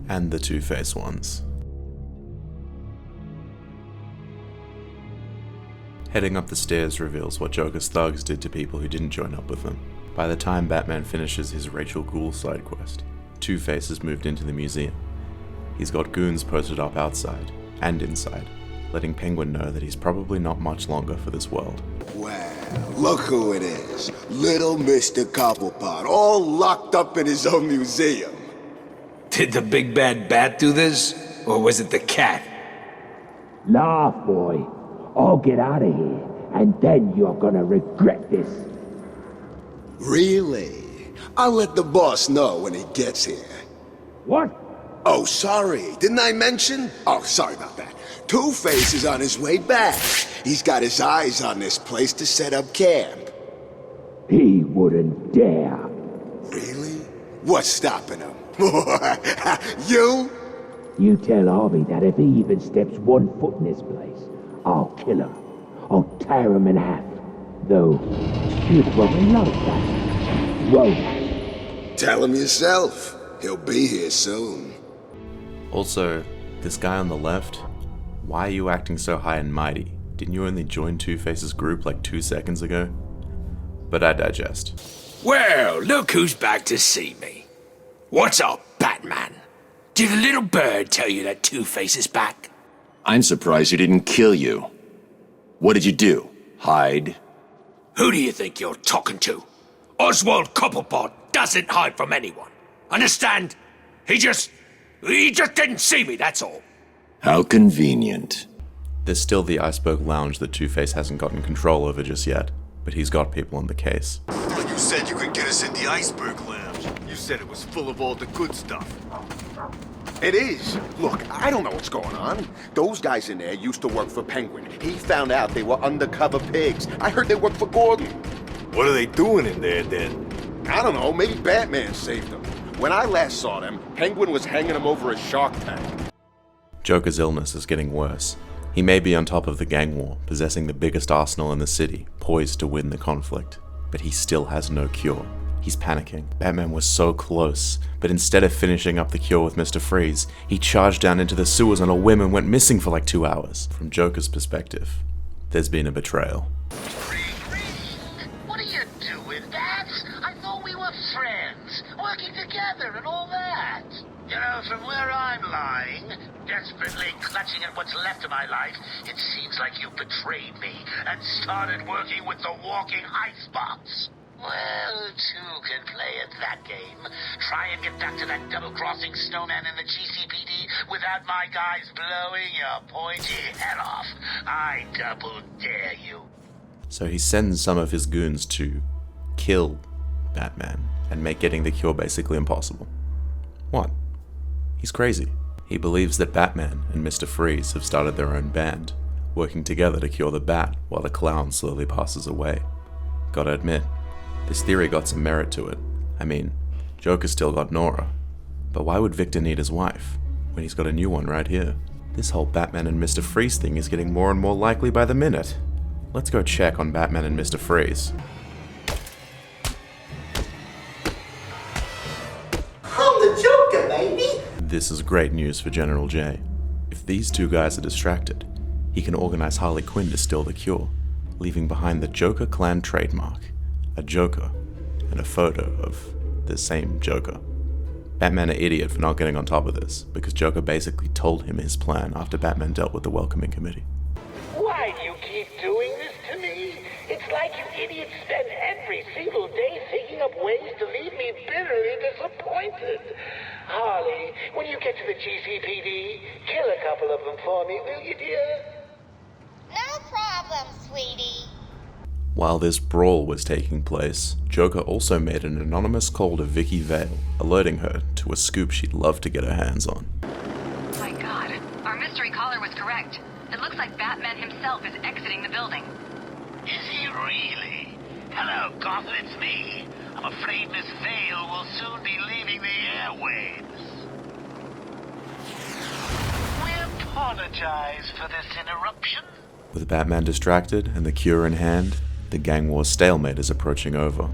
and the Two-Face ones. Heading up the stairs reveals what Joker's thugs did to people who didn't join up with them. By the time Batman finishes his Rachel Ghoul side quest, Two-Face has moved into the museum. He's got goons posted up outside and inside, letting Penguin know that he's probably not much longer for this world. Well, look who it is. Little Mr. Cobblepot, all locked up in his own museum. Did the big bad bat do this? Or was it the cat? Laugh, boy. I'll get out of here, and then you're gonna regret this. Really? I'll let the boss know when he gets here. What? Oh, sorry. Didn't I mention? Oh, sorry about that. Two-Face is on his way back. He's got his eyes on this place to set up camp. He wouldn't dare. Really? What's stopping him? You? You tell Harvey that if he even steps 1 foot in this place, I'll kill him. I'll tear him in half. Though, you'd probably like that. Won't. Tell him yourself. He'll be here soon. Also, this guy on the left, why are you acting so high and mighty? Didn't you only join Two-Face's group like 2 seconds ago? But I digest. Well, look who's back to see me. What's up, Batman? Did the little bird tell you that Two-Face is back? I'm surprised he didn't kill you. What did you do? Hide? Who do you think you're talking to? Oswald Cobblepot doesn't hide from anyone. Understand? He just didn't see me, that's all. How convenient. There's still the Iceberg Lounge that Two-Face hasn't gotten control over just yet, but he's got people on the case. You said you could get us in the Iceberg Lounge. You said it was full of all the good stuff. It is. Look, I don't know what's going on. Those guys in there used to work for Penguin. He found out they were undercover pigs. I heard they worked for Gordon. What are they doing in there, then? I don't know, maybe Batman saved them. When I last saw them, Penguin was hanging them over a shark tank. Joker's illness is getting worse. He may be on top of the gang war, possessing the biggest arsenal in the city, poised to win the conflict. But he still has no cure. He's panicking. Batman was so close, but instead of finishing up the cure with Mr. Freeze, he charged down into the sewers on a whim and went missing for like 2 hours. From Joker's perspective, there's been a betrayal. What are you doing, Bats? I thought we were friends, working together and all that. You know, from where I'm lying, desperately clutching at what's left of my life, it seems like you betrayed me and started working with the walking icebox. Well, two can play at that game. Try and get back to that double-crossing snowman in the GCPD without my guys blowing your pointy head off. I double dare you. So he sends some of his goons to kill Batman and make getting the cure basically impossible. What? He's crazy. He believes that Batman and Mr. Freeze have started their own band, working together to cure the Bat while the clown slowly passes away. Gotta admit, this theory got some merit to it. I mean, Joker still got Nora. But why would Victor need his wife, when he's got a new one right here? This whole Batman and Mr. Freeze thing is getting more and more likely by the minute. Let's go check on Batman and Mr. Freeze. I'm the Joker, baby! This is great news for General J. If these two guys are distracted, he can organize Harley Quinn to steal the cure, leaving behind the Joker Clan trademark, a Joker, and a photo of the same Joker. Batman an idiot for not getting on top of this, because Joker basically told him his plan after Batman dealt with the welcoming committee. Why do you keep doing this to me? It's like you idiots spend every single day thinking up ways to leave me bitterly disappointed. Harley, when you get to the GCPD, kill a couple of them for me, will you, dear? No problem, sweetie. While this brawl was taking place, Joker also made an anonymous call to Vicky Vale, alerting her to a scoop she'd love to get her hands on. My God, our mystery caller was correct. It looks like Batman himself is exiting the building. Is he really? Hello, Gotham, it's me. I'm afraid Miss Vale will soon be leaving the airwaves. We apologize for this interruption. With Batman distracted and the cure in hand, the gang war stalemate is approaching over.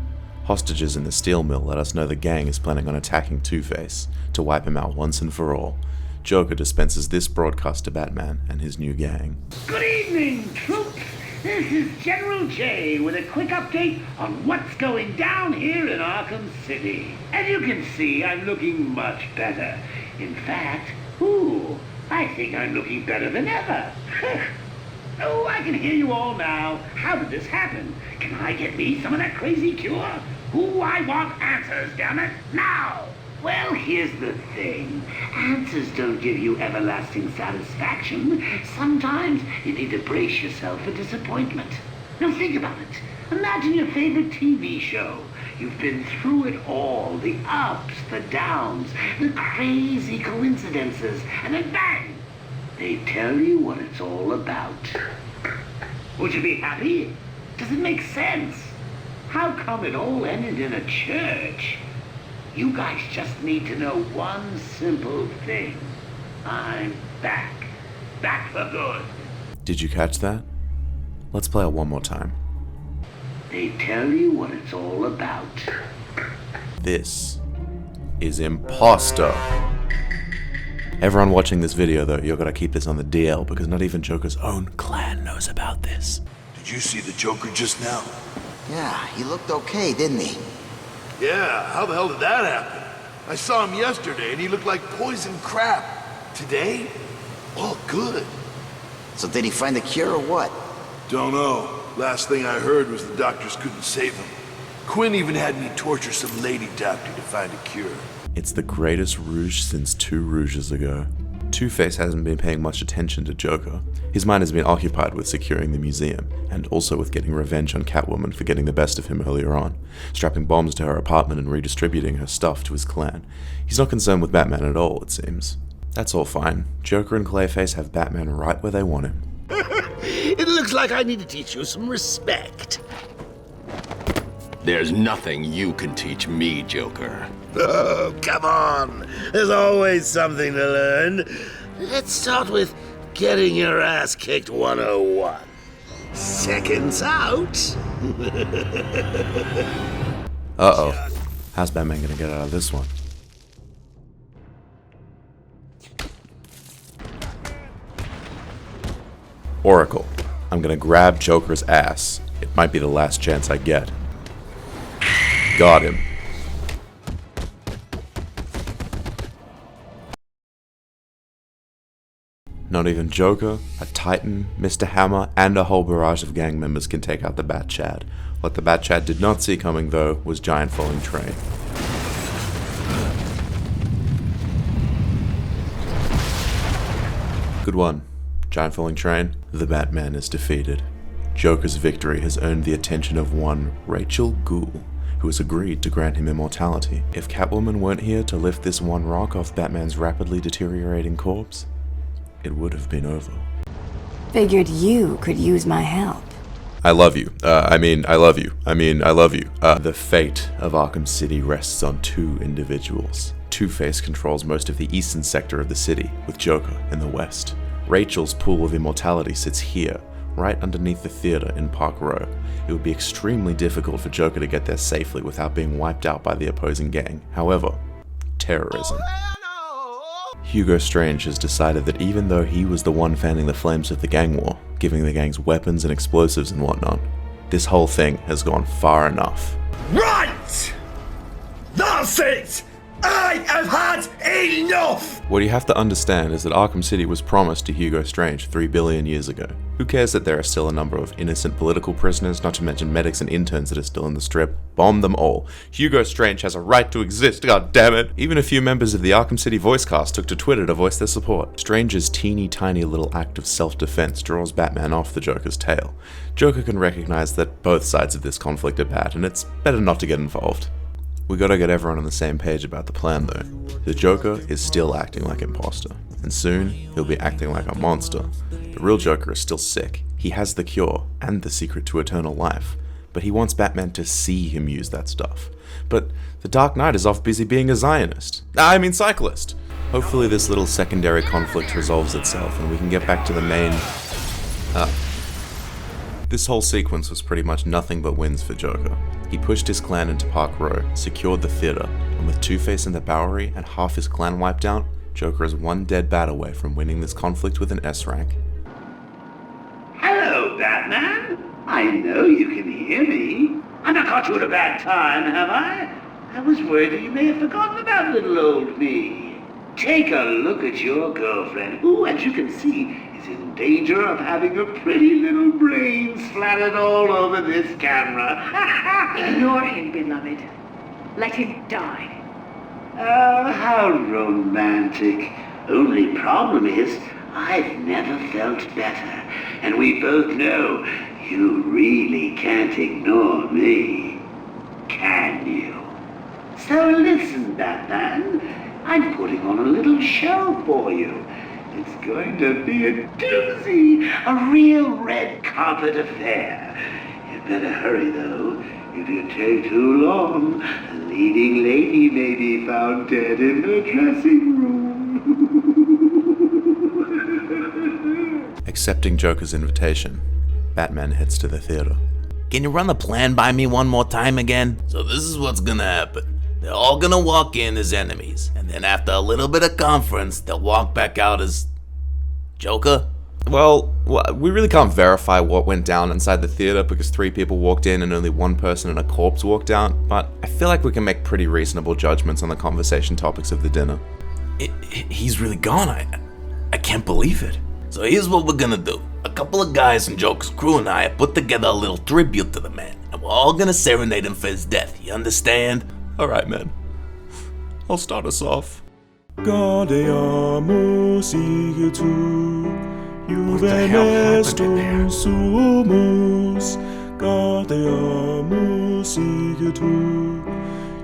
Hostages in the steel mill let us know the gang is planning on attacking Two-Face to wipe him out once and for all. Joker dispenses this broadcast to Batman and his new gang. Good evening, troops. This is General J with a quick update on what's going down here in Arkham City. As you can see, I'm looking much better. In fact, I think I'm looking better than ever. Oh, I can hear you all now. How did this happen? Can I get me some of that crazy cure? I want answers, damn it, now! Well, here's the thing. Answers don't give you everlasting satisfaction. Sometimes you need to brace yourself for disappointment. Now think about it. Imagine your favorite TV show. You've been through it all. The ups, the downs, the crazy coincidences. And then bang! They tell you what it's all about. Would you be happy? Does it make sense? How come it all ended in a church? You guys just need to know one simple thing. I'm back. Back for good. Did you catch that? Let's play it one more time. They tell you what it's all about. This is Imposter. Everyone watching this video though, you're gonna keep this on the DL because not even Joker's own clan knows about this. Did you see the Joker just now? Yeah, he looked okay, didn't he? Yeah, how the hell did that happen? I saw him yesterday and he looked like poison crap. Today, all good. So did he find a cure or what? Don't know. Last thing I heard was the doctors couldn't save him. Quinn even had me torture some lady doctor to find a cure. It's the greatest rouge since 2 rouges ago. Two-Face hasn't been paying much attention to Joker. His mind has been occupied with securing the museum, and also with getting revenge on Catwoman for getting the best of him earlier on, strapping bombs to her apartment and redistributing her stuff to his clan. He's not concerned with Batman at all, it seems. That's all fine. Joker and Clayface have Batman right where they want him. It looks like I need to teach you some respect. There's nothing you can teach me, Joker. Oh, come on. There's always something to learn. Let's start with getting your ass kicked 101. Seconds out. Uh-oh. How's Batman gonna get out of this one? Oracle. I'm gonna grab Joker's ass. It might be the last chance I get. Got him. Not even Joker, a Titan, Mr. Hammer, and a whole barrage of gang members can take out the Bat-Chad. What the Bat-Chad did not see coming, though, was giant falling train. Good one. Giant falling train. The Batman is defeated. Joker's victory has earned the attention of one Rachel Gould, who has agreed to grant him immortality. If Catwoman weren't here to lift this one rock off Batman's rapidly deteriorating corpse, it would have been over. Figured you could use my help. I love you. I love you. I love you. The fate of Arkham City rests on 2 individuals. Two-Face controls most of the eastern sector of the city, with Joker in the west. Rachel's pool of immortality sits here, right underneath the theater in Park Row. It would be extremely difficult for Joker to get there safely without being wiped out by the opposing gang. However, terrorism. Hugo Strange has decided that even though he was the one fanning the flames of the gang war, giving the gangs weapons and explosives and whatnot, this whole thing has gone far enough. Right! That's it! I have had enough! What you have to understand is that Arkham City was promised to Hugo Strange 3 billion years ago. Who cares that there are still a number of innocent political prisoners, not to mention medics and interns that are still in the strip? Bomb them all. Hugo Strange has a right to exist, god damn it! Even a few members of the Arkham City voice cast took to Twitter to voice their support. Strange's teeny tiny little act of self-defense draws Batman off the Joker's tail. Joker can recognize that both sides of this conflict are bad, and it's better not to get involved. We gotta get everyone on the same page about the plan though. The Joker is still acting like imposter, and soon he'll be acting like a monster. The real Joker is still sick. He has the cure, and the secret to eternal life, but he wants Batman to see him use that stuff. But the Dark Knight is off busy being a Zionist. Cyclist! Hopefully this little secondary conflict resolves itself and we can get back to the main... This whole sequence was pretty much nothing but wins for Joker. He pushed his clan into Park Row, secured the theater, and with Two-Face in the Bowery and half his clan wiped out, Joker is one dead bat away from winning this conflict with an S rank. Hello, Batman. I know you can hear me. I've not caught you at a bad time, have I? I was worried that you may have forgotten about little old me. Take a look at your girlfriend, who, as you can see, is in danger of having her pretty little brains splattered all over this camera. Ignore him, beloved. Let him die. Oh, how romantic. Only problem is, I've never felt better. And we both know you really can't ignore me. Can you? So listen, Batman, I'm putting on a little show for you. It's going to be a doozy, a real red carpet affair. You'd better hurry, though. If you take too long, a leading lady may be found dead in her dressing room. Accepting Joker's invitation, Batman heads to the theater. Can you run the plan by me one more time again? So this is what's gonna happen. They're all gonna walk in as enemies, and then after a little bit of conference, they'll walk back out as Joker? Well, we really can't verify what went down inside the theater because 3 people walked in and only 1 person and a corpse walked out, but I feel like we can make pretty reasonable judgments on the conversation topics of the dinner. He's really gone. I can't believe it. So here's what we're gonna do. A couple of guys from Joker's crew and I have put together a little tribute to the man, and we're all gonna serenade him for his death, you understand? Alright, man. I'll start us off. Gaudeamus sigitu, juvenestum sumus. Gaudeamus sigitu,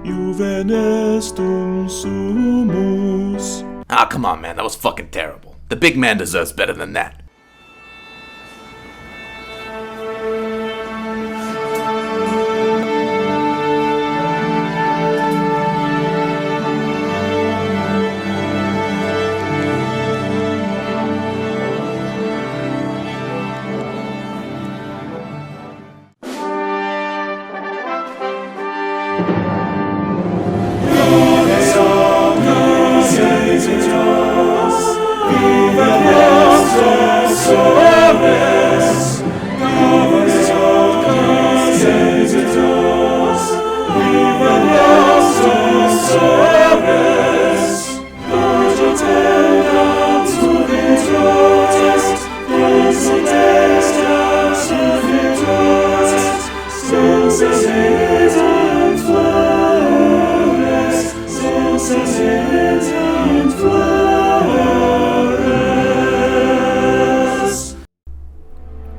juvenestum sumus. Ah, come on, man, that was fucking terrible. The big man deserves better than that.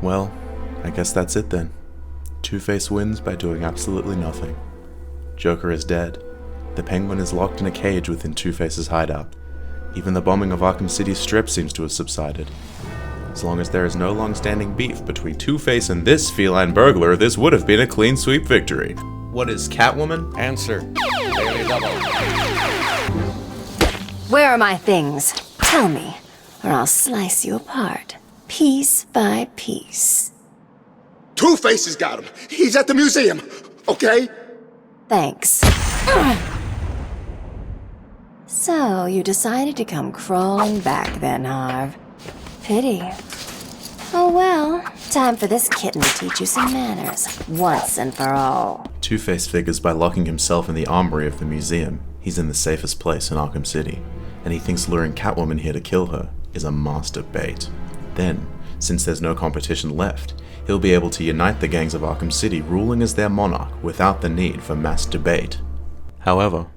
Well, I guess that's it then. Two-Face wins by doing absolutely nothing. Joker is dead. The Penguin is locked in a cage within Two-Face's hideout. Even the bombing of Arkham City Strip seems to have subsided. As long as there is no long-standing beef between Two-Face and this feline burglar, this would have been a clean sweep victory. What is Catwoman? Answer. Daily double. Where are my things? Tell me, or I'll slice you apart, piece by piece. Two-Face has got him. He's at the museum, okay? Thanks. So, you decided to come crawling back then, Harv. Pity. Oh well, time for this kitten to teach you some manners, once and for all. Two-Face figures by locking himself in the armory of the museum, he's in the safest place in Arkham City, and he thinks luring Catwoman here to kill her is a master bait. Then, since there's no competition left, he'll be able to unite the gangs of Arkham City, ruling as their monarch without the need for mass debate. However,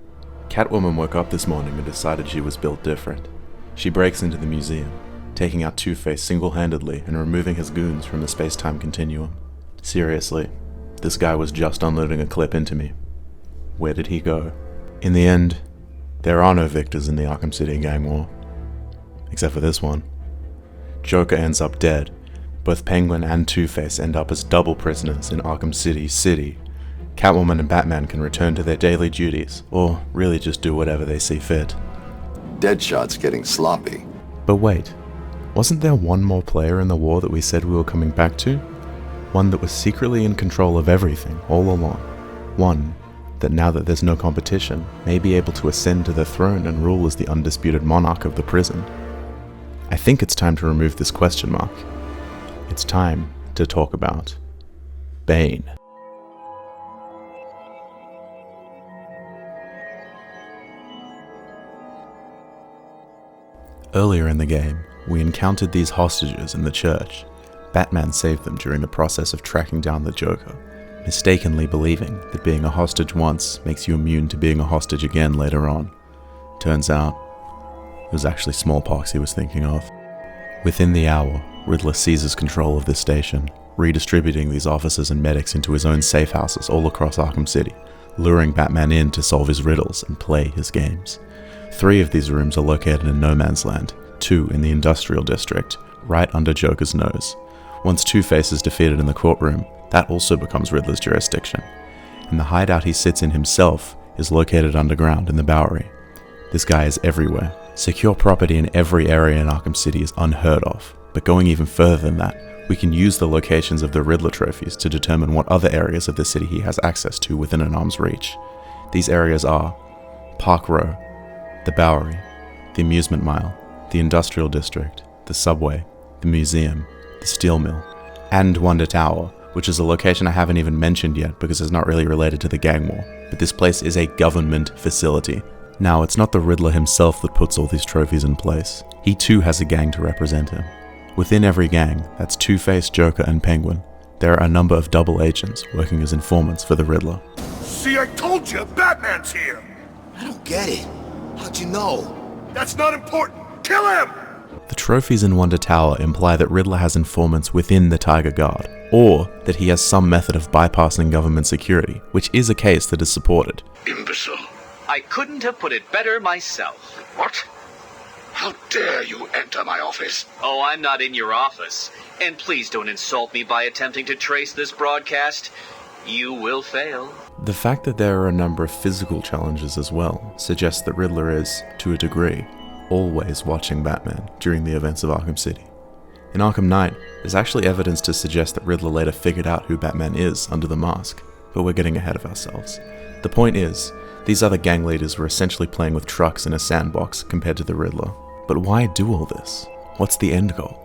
Catwoman woke up this morning and decided she was built different. She breaks into the museum, taking out Two-Face single-handedly and removing his goons from the space-time continuum. Seriously, this guy was just unloading a clip into me. Where did he go? In the end, there are no victors in the Arkham City gang war. Except for this one. Joker ends up dead. Both Penguin and Two-Face end up as double prisoners in Arkham City. Catwoman and Batman can return to their daily duties, or really just do whatever they see fit. Deadshot's getting sloppy. But wait, wasn't there one more player in the war that we said we were coming back to? One that was secretly in control of everything all along. One that now that there's no competition, may be able to ascend to the throne and rule as the undisputed monarch of the prison. I think it's time to remove this question mark. It's time to talk about Bane. Earlier in the game, we encountered these hostages in the church. Batman saved them during the process of tracking down the Joker, mistakenly believing that being a hostage once makes you immune to being a hostage again later on. Turns out, it was actually smallpox he was thinking of. Within the hour, Riddler seizes control of this station, redistributing these officers and medics into his own safe houses all across Arkham City, luring Batman in to solve his riddles and play his games. 3 of these rooms are located in No Man's Land, 2 in the Industrial District, right under Joker's nose. Once Two-Face is defeated in the courtroom, that also becomes Riddler's jurisdiction. And the hideout he sits in himself is located underground in the Bowery. This guy is everywhere. Secure property in every area in Arkham City is unheard of, but going even further than that, we can use the locations of the Riddler trophies to determine what other areas of the city he has access to within an arm's reach. These areas are Park Row, the Bowery, the Amusement Mile, the Industrial District, the Subway, the Museum, the Steel Mill, and Wonder Tower, which is a location I haven't even mentioned yet because it's not really related to the gang war, but this place is a government facility. Now, it's not the Riddler himself that puts all these trophies in place. He too has a gang to represent him. Within every gang, that's Two-Face, Joker, and Penguin, there are a number of double agents working as informants for the Riddler. See, I told you, Batman's here! I don't get it. How'd you know? That's not important! Kill him! The trophies in Wonder Tower imply that Riddler has informants within the Tiger Guard, or that he has some method of bypassing government security, which is a case that is supported. Imbecile. I couldn't have put it better myself. What? How dare you enter my office? Oh, I'm not in your office. And please don't insult me by attempting to trace this broadcast. You will fail. The fact that there are a number of physical challenges as well suggests that Riddler is, to a degree, always watching Batman during the events of Arkham City. In Arkham Knight, there's actually evidence to suggest that Riddler later figured out who Batman is under the mask, but we're getting ahead of ourselves. The point is, these other gang leaders were essentially playing with trucks in a sandbox compared to the Riddler. But why do all this? What's the end goal?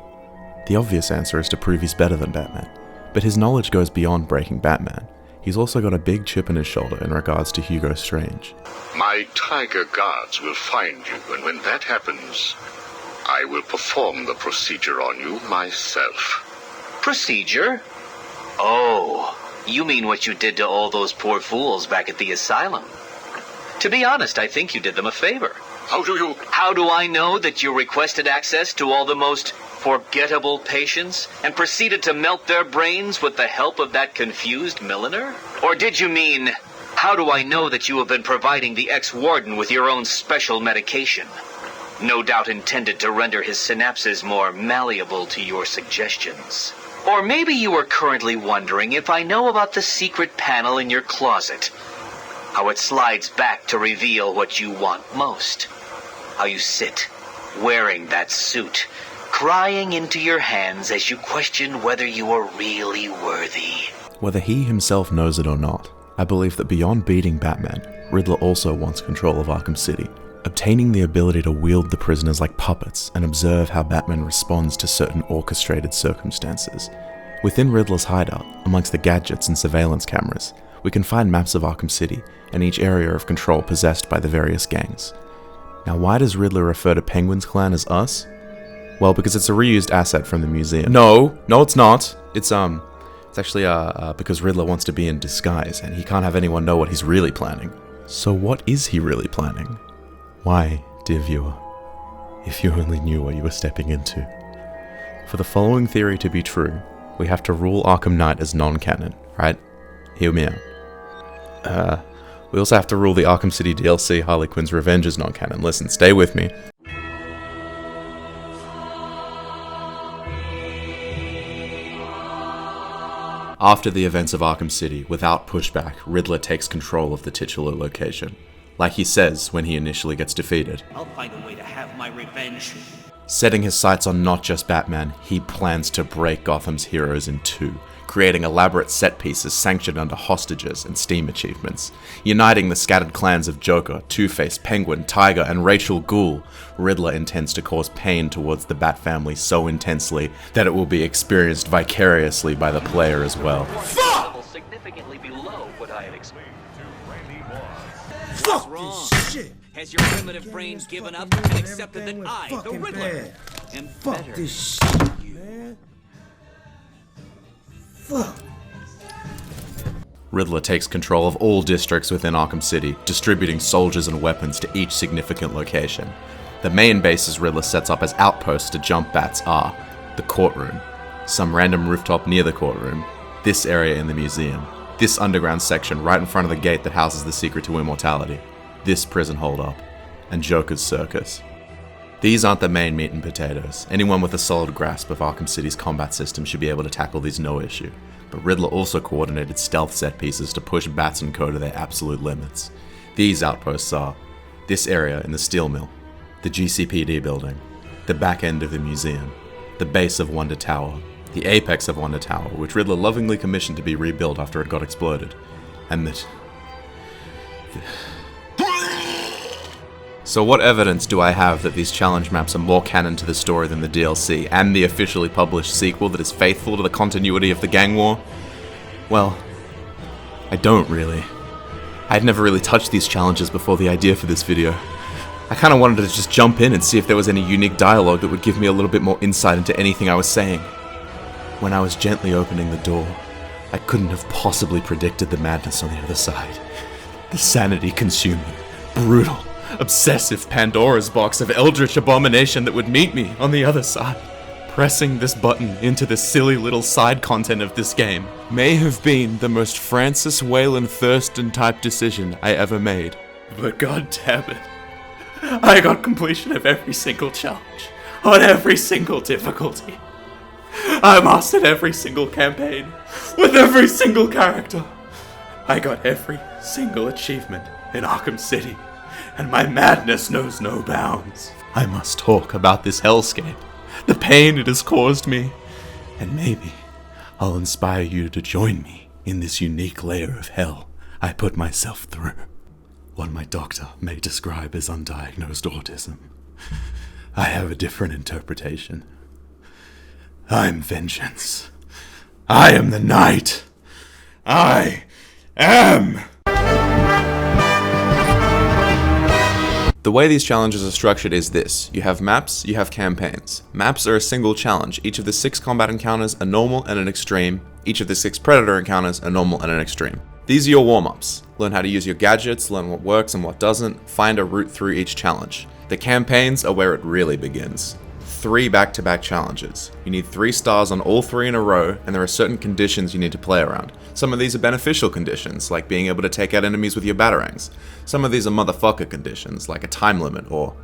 The obvious answer is to prove he's better than Batman, but his knowledge goes beyond breaking Batman. He's also got a big chip in his shoulder in regards to Hugo Strange. My Tiger Guards will find you, and when that happens, I will perform the procedure on you myself. Procedure? Oh, you mean what you did to all those poor fools back at the asylum? To be honest, I think you did them a favor. How do I know that you requested access to all the most forgettable patients and proceeded to melt their brains with the help of that confused milliner? Or did you mean, how do I know that you have been providing the ex-warden with your own special medication? No doubt intended to render his synapses more malleable to your suggestions. Or maybe you are currently wondering if I know about the secret panel in your closet. How it slides back to reveal what you want most. How you sit, wearing that suit, crying into your hands as you question whether you are really worthy. Whether he himself knows it or not, I believe that beyond beating Batman, Riddler also wants control of Arkham City, obtaining the ability to wield the prisoners like puppets and observe how Batman responds to certain orchestrated circumstances. Within Riddler's hideout, amongst the gadgets and surveillance cameras, we can find maps of Arkham City and each area of control possessed by the various gangs. Now, why does Riddler refer to Penguin's clan as us? Well, because it's a reused asset from the museum. No, it's not. It's actually because Riddler wants to be in disguise and he can't have anyone know what he's really planning. So what is he really planning? Why, dear viewer, if you only knew what you were stepping into. For the following theory to be true, we have to rule Arkham Knight as non-canon, right? Hear me out. We also have to rule the Arkham City DLC Harley Quinn's Revenge as non-canon. Listen, stay with me. After the events of Arkham City, without pushback, Riddler takes control of the titular location. Like he says when he initially gets defeated. I'll find a way to have my revenge. Setting his sights on not just Batman, he plans to break Gotham's heroes in two, creating elaborate set pieces sanctioned under hostages and Steam achievements. Uniting the scattered clans of Joker, Two-Face, Penguin, Tiger, and Rachel Ghoul, Riddler intends to cause pain towards the Bat family so intensely that it will be experienced vicariously by the player as well. Fuck! Significantly below what I had expected. Fuck this shit! Has your primitive brain given up and accepted that I, the Riddler, am Fuck better? this shit, man. Fuck. Riddler takes control of all districts within Arkham City, distributing soldiers and weapons to each significant location. The main bases Riddler sets up as outposts to jump bats are the courtroom, some random rooftop near the courtroom, this area in the museum, This underground section right in front of the gate that houses the secret to immortality. This prison holdup. And Joker's circus. These aren't the main meat and potatoes. Anyone with a solid grasp of Arkham City's combat system should be able to tackle these no issue. But Riddler also coordinated stealth set pieces to push Bats and Co to their absolute limits. These outposts are this area in the steel mill, the GCPD building, the back end of the museum, the base of Wonder Tower, the apex of Wonder Tower, which Riddler lovingly commissioned to be rebuilt after it got exploded, and So what evidence do I have that these challenge maps are more canon to the story than the DLC and the officially published sequel that is faithful to the continuity of the gang war? Well, I don't really. I'd never really touched these challenges before the idea for this video. I kinda wanted to just jump in and see if there was any unique dialogue that would give me a little bit more insight into anything I was saying. When I was gently opening the door, I couldn't have possibly predicted the madness on the other side. The sanity-consuming, brutal, obsessive Pandora's box of eldritch abomination that would meet me on the other side. Pressing this button into the silly little side content of this game may have been the most Francis Wayland Thurston type decision I ever made. But god damn it, I got completion of every single challenge, on every single difficulty. I mastered every single campaign, with every single character. I got every single achievement in Arkham City. And my madness knows no bounds. I must talk about this hellscape, the pain it has caused me, and maybe I'll inspire you to join me in this unique layer of hell I put myself through. What my doctor may describe as undiagnosed autism. I have a different interpretation. I'm vengeance. I am the night. I am... The way these challenges are structured is this. You have maps, you have campaigns. Maps are a single challenge. Each of the 6 combat encounters are normal and an extreme. Each of the 6 predator encounters are normal and an extreme. These are your warm-ups. Learn how to use your gadgets, learn what works and what doesn't, find a route through each challenge. The campaigns are where it really begins. 3 back-to-back challenges. You need 3 stars on all 3 in a row, and there are certain conditions you need to play around. Some of these are beneficial conditions, like being able to take out enemies with your batarangs. Some of these are motherfucker conditions, like a time limit or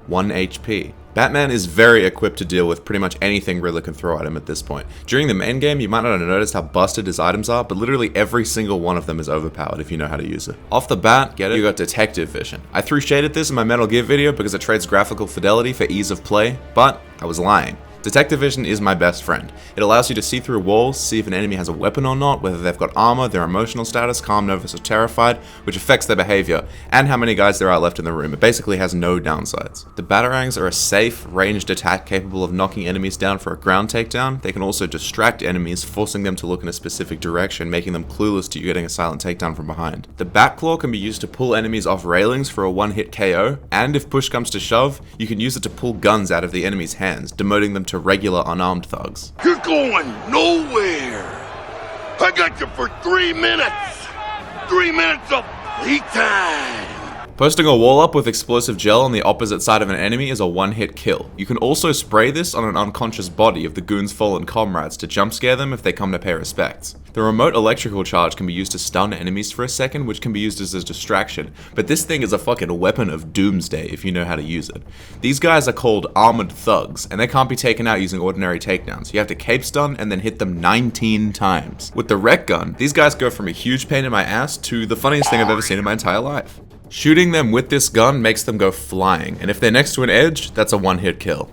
1 HP. Batman is very equipped to deal with pretty much anything Riddler can throw at him at this point. During the main game, you might not have noticed how busted his items are, but literally every single one of them is overpowered if you know how to use it. Off the bat, get it? You got Detective Vision. I threw shade at this in my Metal Gear video because it trades graphical fidelity for ease of play, but I was lying. Detective Vision is my best friend. It allows you to see through walls, see if an enemy has a weapon or not, whether they've got armor, their emotional status, calm, nervous, or terrified, which affects their behavior, and how many guys there are left in the room. It basically has no downsides. The batarangs are a safe, ranged attack capable of knocking enemies down for a ground takedown. They can also distract enemies, forcing them to look in a specific direction, making them clueless to you getting a silent takedown from behind. The Batclaw can be used to pull enemies off railings for a one-hit KO, and if push comes to shove, you can use it to pull guns out of the enemy's hands, demoting them to regular unarmed thugs. You're going nowhere. I got you for 3 minutes. 3 minutes of free time. Posting a wall up with explosive gel on the opposite side of an enemy is a one-hit kill. You can also spray this on an unconscious body of the goon's fallen comrades to jump scare them if they come to pay respects. The remote electrical charge can be used to stun enemies for a second, which can be used as a distraction, but this thing is a fucking weapon of doomsday if you know how to use it. These guys are called armored thugs, and they can't be taken out using ordinary takedowns. You have to cape stun and then hit them 19 times. With the rec gun, these guys go from a huge pain in my ass to the funniest thing I've ever seen in my entire life. Shooting them with this gun makes them go flying, and if they're next to an edge, that's a one-hit kill.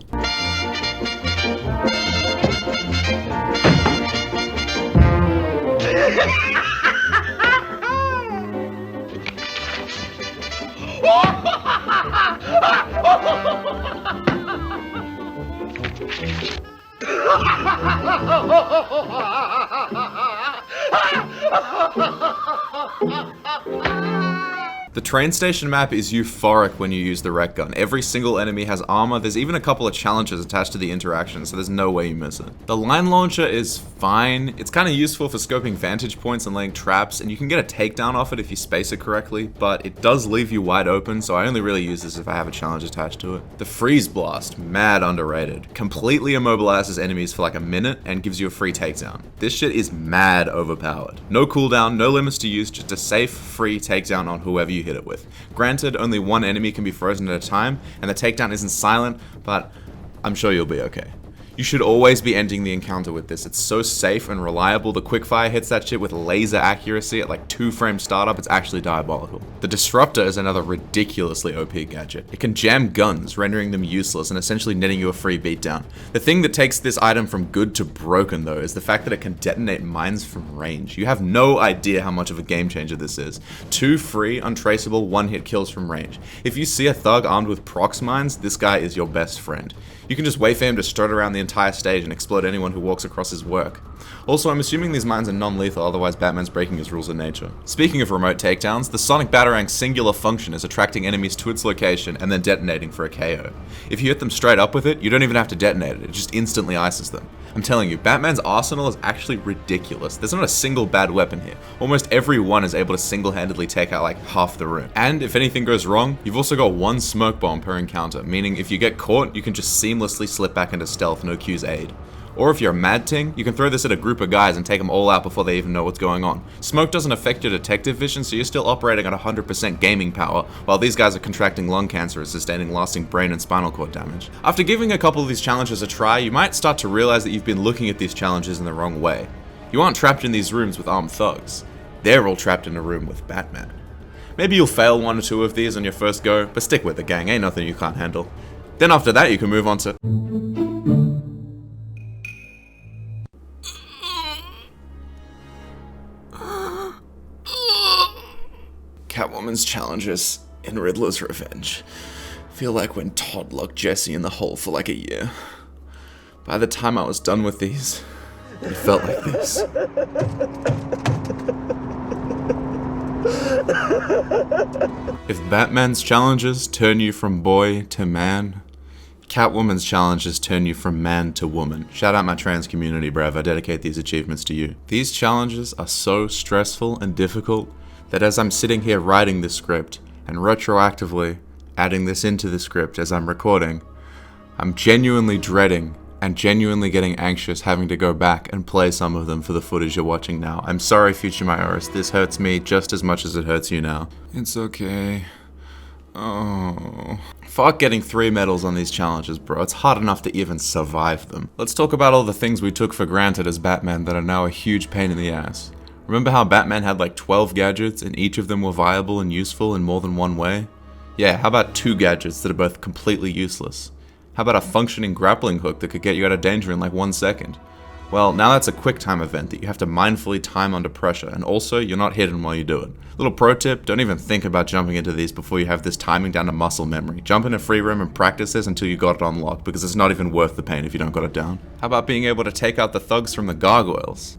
The train station map is euphoric when you use the rec gun. Every single enemy has armor, there's even a couple of challenges attached to the interaction, so there's no way you miss it. The line launcher is fine, it's kind of useful for scoping vantage points and laying traps, and you can get a takedown off it if you space it correctly, but it does leave you wide open, so I only really use this if I have a challenge attached to it. The freeze blast, mad underrated. Completely immobilizes enemies for like a minute and gives you a free takedown. This shit is mad overpowered. No cooldown, no limits to use, just a safe, free takedown on whoever you hit it with. Granted, only one enemy can be frozen at a time, and the takedown isn't silent, but I'm sure you'll be okay. You should always be ending the encounter with this. It's so safe and reliable. The quickfire hits that shit with laser accuracy at like 2-frame startup. It's actually diabolical. The disruptor is another ridiculously OP gadget. It can jam guns, rendering them useless and essentially netting you a free beatdown. The thing that takes this item from good to broken though is the fact that it can detonate mines from range. You have no idea how much of a game changer this is. 2 free, untraceable, one-hit kills from range. If you see a thug armed with prox mines, this guy is your best friend. You can just wait for him to strut around the entire stage and explode anyone who walks across his work. Also, I'm assuming these mines are non-lethal, otherwise Batman's breaking his rules of nature. Speaking of remote takedowns, the Sonic Batarang's singular function is attracting enemies to its location and then detonating for a KO. If you hit them straight up with it, you don't even have to detonate it, it just instantly ices them. I'm telling you, Batman's arsenal is actually ridiculous. There's not a single bad weapon here. Almost every one is able to single-handedly take out like half the room. And if anything goes wrong, you've also got 1 smoke bomb per encounter, meaning if you get caught, you can just seamlessly slip back into stealth, no Q's aid. Or if you're a mad ting, you can throw this at a group of guys and take them all out before they even know what's going on. Smoke doesn't affect your detective vision, so you're still operating at 100% gaming power, while these guys are contracting lung cancer and sustaining lasting brain and spinal cord damage. After giving a couple of these challenges a try, you might start to realize that you've been looking at these challenges in the wrong way. You aren't trapped in these rooms with armed thugs. They're all trapped in a room with Batman. Maybe you'll fail 1 or 2 of these on your first go, but stick with it, gang, ain't nothing you can't handle. Then after that, you can move on to... Catwoman's challenges in Riddler's Revenge feel like when Todd locked Jesse in the hole for like a year. By the time I was done with these, it felt like this. If Batman's challenges turn you from boy to man, Catwoman's challenges turn you from man to woman. Shout out my trans community, bruv. I dedicate these achievements to you. These challenges are so stressful and difficult that as I'm sitting here writing this script and retroactively adding this into the script as I'm recording, I'm genuinely dreading and genuinely getting anxious having to go back and play some of them for the footage you're watching now. I'm sorry, future Myoris, this hurts me just as much as it hurts you now. It's okay. Oh. Fuck getting 3 medals on these challenges, bro. It's hard enough to even survive them. Let's talk about all the things we took for granted as Batman that are now a huge pain in the ass. Remember how Batman had like 12 gadgets and each of them were viable and useful in more than one way? Yeah, how about 2 gadgets that are both completely useless? How about a functioning grappling hook that could get you out of danger in like 1 second? Well, now that's a quick time event that you have to mindfully time under pressure, and also you're not hidden while you do it. Little pro tip, don't even think about jumping into these before you have this timing down to muscle memory. Jump in a free room and practice this until you got it unlocked, because it's not even worth the pain if you don't got it down. How about being able to take out the thugs from the gargoyles?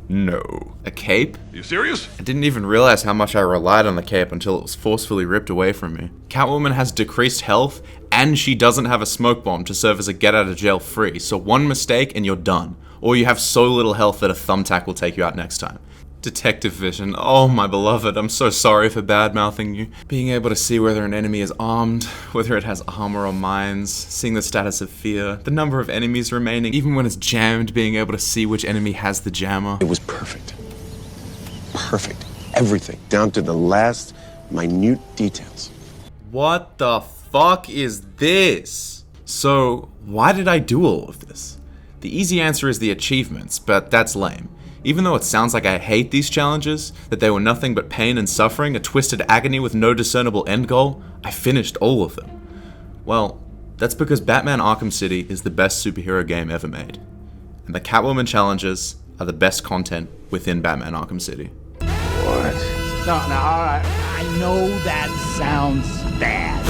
No. A cape? You serious? I didn't even realize how much I relied on the cape until it was forcefully ripped away from me. Catwoman has decreased health, and she doesn't have a smoke bomb to serve as a get out of jail free, so one mistake and you're done. Or you have so little health that a thumbtack will take you out next time. Detective vision. Oh my beloved, I'm so sorry for bad-mouthing you. Being able to see whether an enemy is armed, whether it has armor or mines, seeing the status of fear, the number of enemies remaining, even when it's jammed, being able to see which enemy has the jammer. It was perfect. Perfect. Everything, down to the last minute details. What the fuck is this? So, why did I do all of this? The easy answer is the achievements, but that's lame. Even though it sounds like I hate these challenges, that they were nothing but pain and suffering, a twisted agony with no discernible end goal, I finished all of them. Well, that's because Batman Arkham City is the best superhero game ever made. And the Catwoman challenges are the best content within Batman Arkham City. What? No, alright. I know that sounds bad.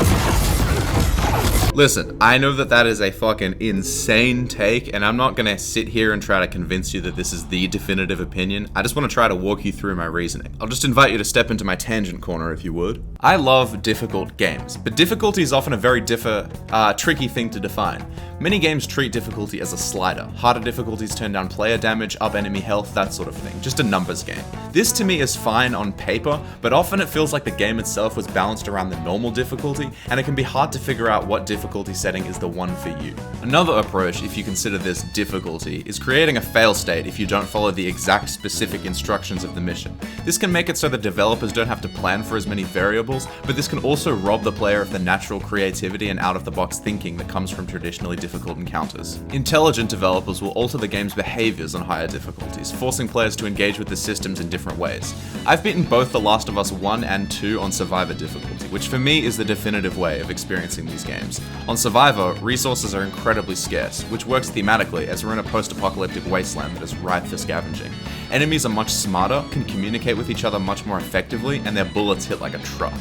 Listen, I know that that is a fucking insane take, and I'm not gonna sit here and try to convince you that this is the definitive opinion. I just want to try to walk you through my reasoning. I'll just invite you to step into my tangent corner if you would. I love difficult games, but difficulty is often a very tricky thing to define. Many games treat difficulty as a slider. Harder difficulties turn down player damage, up enemy health, that sort of thing. Just a numbers game. This to me is fine on paper, but often it feels like the game itself was balanced around the normal difficulty, and it can be hard to figure out what difficulty setting is the one for you. Another approach, if you consider this difficulty, is creating a fail state if you don't follow the exact specific instructions of the mission. This can make it so that developers don't have to plan for as many variables, but this can also rob the player of the natural creativity and out-of-the-box thinking that comes from traditionally difficult encounters. Intelligent developers will alter the game's behaviors on higher difficulties, forcing players to engage with the systems in different ways. I've beaten both The Last of Us 1 and 2 on Survivor difficulty, which for me is the definitive way of experiencing these games. On Survivor, resources are incredibly scarce, which works thematically as we're in a post-apocalyptic wasteland that is ripe for scavenging. Enemies are much smarter, can communicate with each other much more effectively, and their bullets hit like a truck.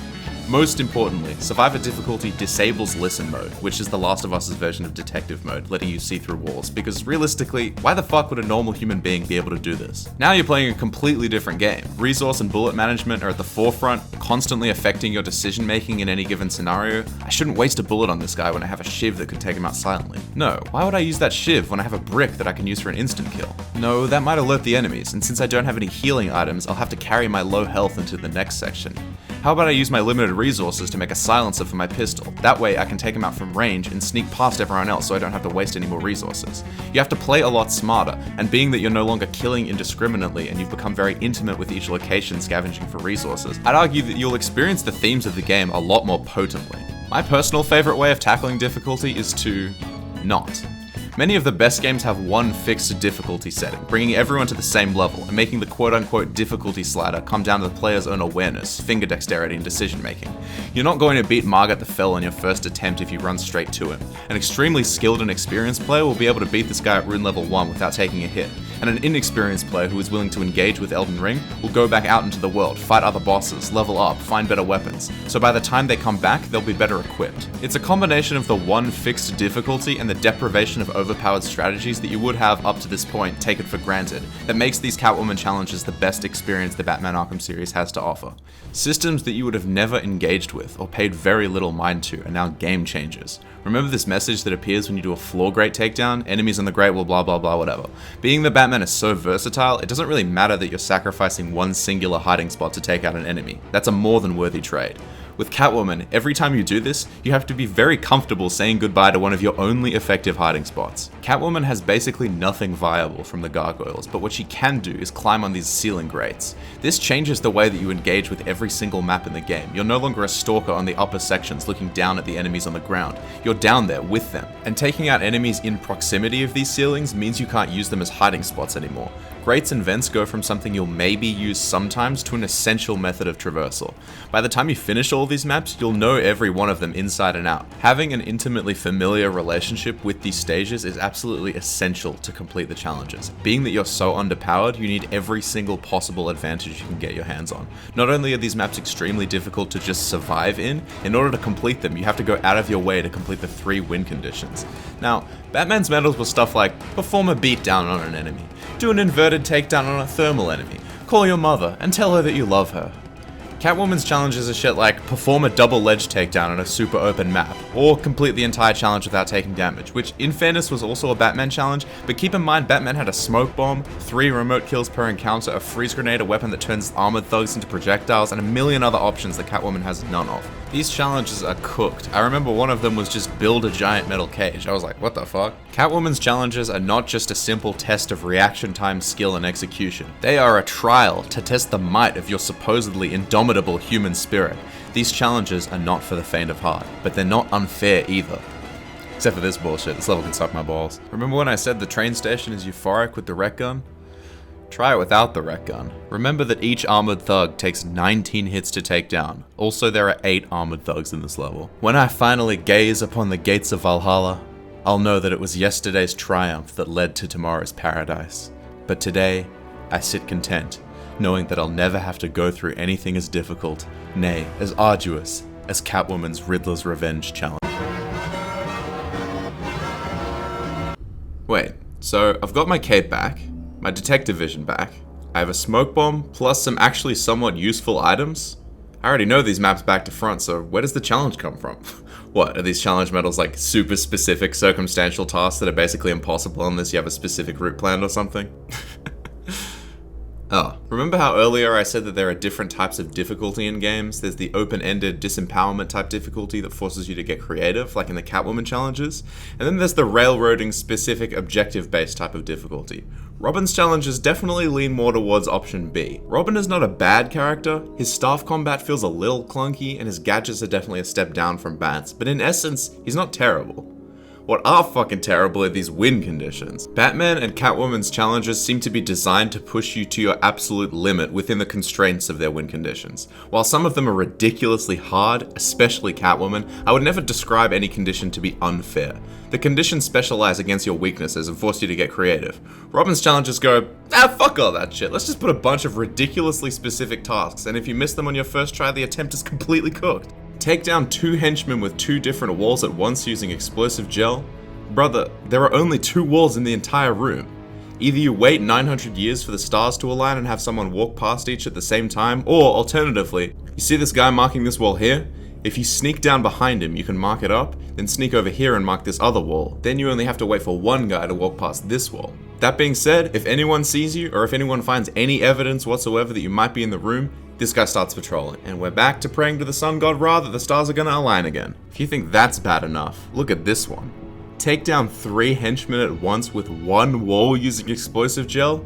Most importantly, Survivor difficulty disables Listen mode, which is The Last of Us's version of detective mode, letting you see through walls, because realistically, why the fuck would a normal human being be able to do this? Now you're playing a completely different game. Resource and bullet management are at the forefront, constantly affecting your decision making in any given scenario. I shouldn't waste a bullet on this guy when I have a shiv that could take him out silently. No, why would I use that shiv when I have a brick that I can use for an instant kill? No, that might alert the enemies, and since I don't have any healing items, I'll have to carry my low health into the next section. How about I use my limited resources to make a silencer for my pistol? That way I can take him out from range and sneak past everyone else so I don't have to waste any more resources. You have to play a lot smarter, and being that you're no longer killing indiscriminately and you've become very intimate with each location scavenging for resources, I'd argue that you'll experience the themes of the game a lot more potently. My personal favorite way of tackling difficulty is to not. Many of the best games have one fixed difficulty setting, bringing everyone to the same level, and making the quote-unquote difficulty slider come down to the player's own awareness, finger dexterity, and decision-making. You're not going to beat Margit the Fell on your first attempt if you run straight to him. An extremely skilled and experienced player will be able to beat this guy at rune level 1 without taking a hit, and an inexperienced player who is willing to engage with Elden Ring will go back out into the world, fight other bosses, level up, find better weapons, so by the time they come back, they'll be better equipped. It's a combination of the one fixed difficulty and the deprivation of overpowered strategies that you would have up to this point taken for granted that makes these Catwoman challenges the best experience the Batman Arkham series has to offer. Systems that you would have never engaged with or paid very little mind to are now game changers. Remember this message that appears when you do a floor grate takedown? Enemies on the grate will blah blah blah whatever. Being the Batman is so versatile, it doesn't really matter that you're sacrificing one singular hiding spot to take out an enemy. That's a more than worthy trade. With Catwoman, every time you do this, you have to be very comfortable saying goodbye to one of your only effective hiding spots. Catwoman has basically nothing viable from the gargoyles, but what she can do is climb on these ceiling grates. This changes the way that you engage with every single map in the game. You're no longer a stalker on the upper sections looking down at the enemies on the ground. You're down there with them. And taking out enemies in proximity of these ceilings means you can't use them as hiding spots anymore. Grates and vents go from something you'll maybe use sometimes to an essential method of traversal. By the time you finish all these maps, you'll know every one of them inside and out. Having an intimately familiar relationship with these stages is absolutely essential to complete the challenges. Being that you're so underpowered, you need every single possible advantage you can get your hands on. Not only are these maps extremely difficult to just survive in order to complete them, you have to go out of your way to complete the 3 win conditions. Now, Batman's medals were stuff like perform a beatdown on an enemy, do an inverted takedown on a thermal enemy, call your mother and tell her that you love her. Catwoman's challenges are shit like perform a double ledge takedown on a super open map, or complete the entire challenge without taking damage, which in fairness was also a Batman challenge, but keep in mind Batman had a smoke bomb, 3 remote kills per encounter, a freeze grenade, a weapon that turns armored thugs into projectiles, and a million other options that Catwoman has none of. These challenges are cooked. I remember one of them was just build a giant metal cage. I was like, what the fuck? Catwoman's challenges are not just a simple test of reaction time, skill, and execution. They are a trial to test the might of your supposedly indomitable human spirit. These challenges are not for the faint of heart, but they're not unfair either. Except for this bullshit, this level can suck my balls. Remember when I said the train station is euphoric with the rec gun? Try it without the rec gun. Remember that each armored thug takes 19 hits to take down. Also, there are 8 armored thugs in this level. When I finally gaze upon the gates of Valhalla, I'll know that it was yesterday's triumph that led to tomorrow's paradise. But today, I sit content, knowing that I'll never have to go through anything as difficult, nay, as arduous, as Catwoman's Riddler's Revenge challenge. Wait, so I've got my cape back, my detective vision back, I have a smoke bomb, plus some actually somewhat useful items. I already know these maps back to front, so where does the challenge come from? What, are these challenge medals like super specific circumstantial tasks that are basically impossible unless you have a specific route planned or something? Oh, remember how earlier I said that there are different types of difficulty in games? There's the open-ended disempowerment type difficulty that forces you to get creative, like in the Catwoman challenges. And then there's the railroading specific objective-based type of difficulty. Robin's challenges definitely lean more towards option B. Robin is not a bad character, his staff combat feels a little clunky, and his gadgets are definitely a step down from Bat's, but in essence, he's not terrible. What are fucking terrible are these win conditions. Batman and Catwoman's challenges seem to be designed to push you to your absolute limit within the constraints of their win conditions. While some of them are ridiculously hard, especially Catwoman, I would never describe any condition to be unfair. The conditions specialize against your weaknesses and force you to get creative. Robin's challenges go, fuck all that shit, let's just put a bunch of ridiculously specific tasks, and if you miss them on your first try, the attempt is completely cooked. Take down 2 henchmen with 2 different walls at once using explosive gel? Brother, there are only 2 walls in the entire room. Either you wait 900 years for the stars to align and have someone walk past each at the same time, or alternatively, you see this guy marking this wall here? If you sneak down behind him, you can mark it up, then sneak over here and mark this other wall. Then you only have to wait for one guy to walk past this wall. That being said, if anyone sees you, or if anyone finds any evidence whatsoever that you might be in the room, this guy starts patrolling, and we're back to praying to the sun god Ra that the stars are gonna align again. If you think that's bad enough, look at this one. Take down 3 henchmen at once with 1 wall using explosive gel?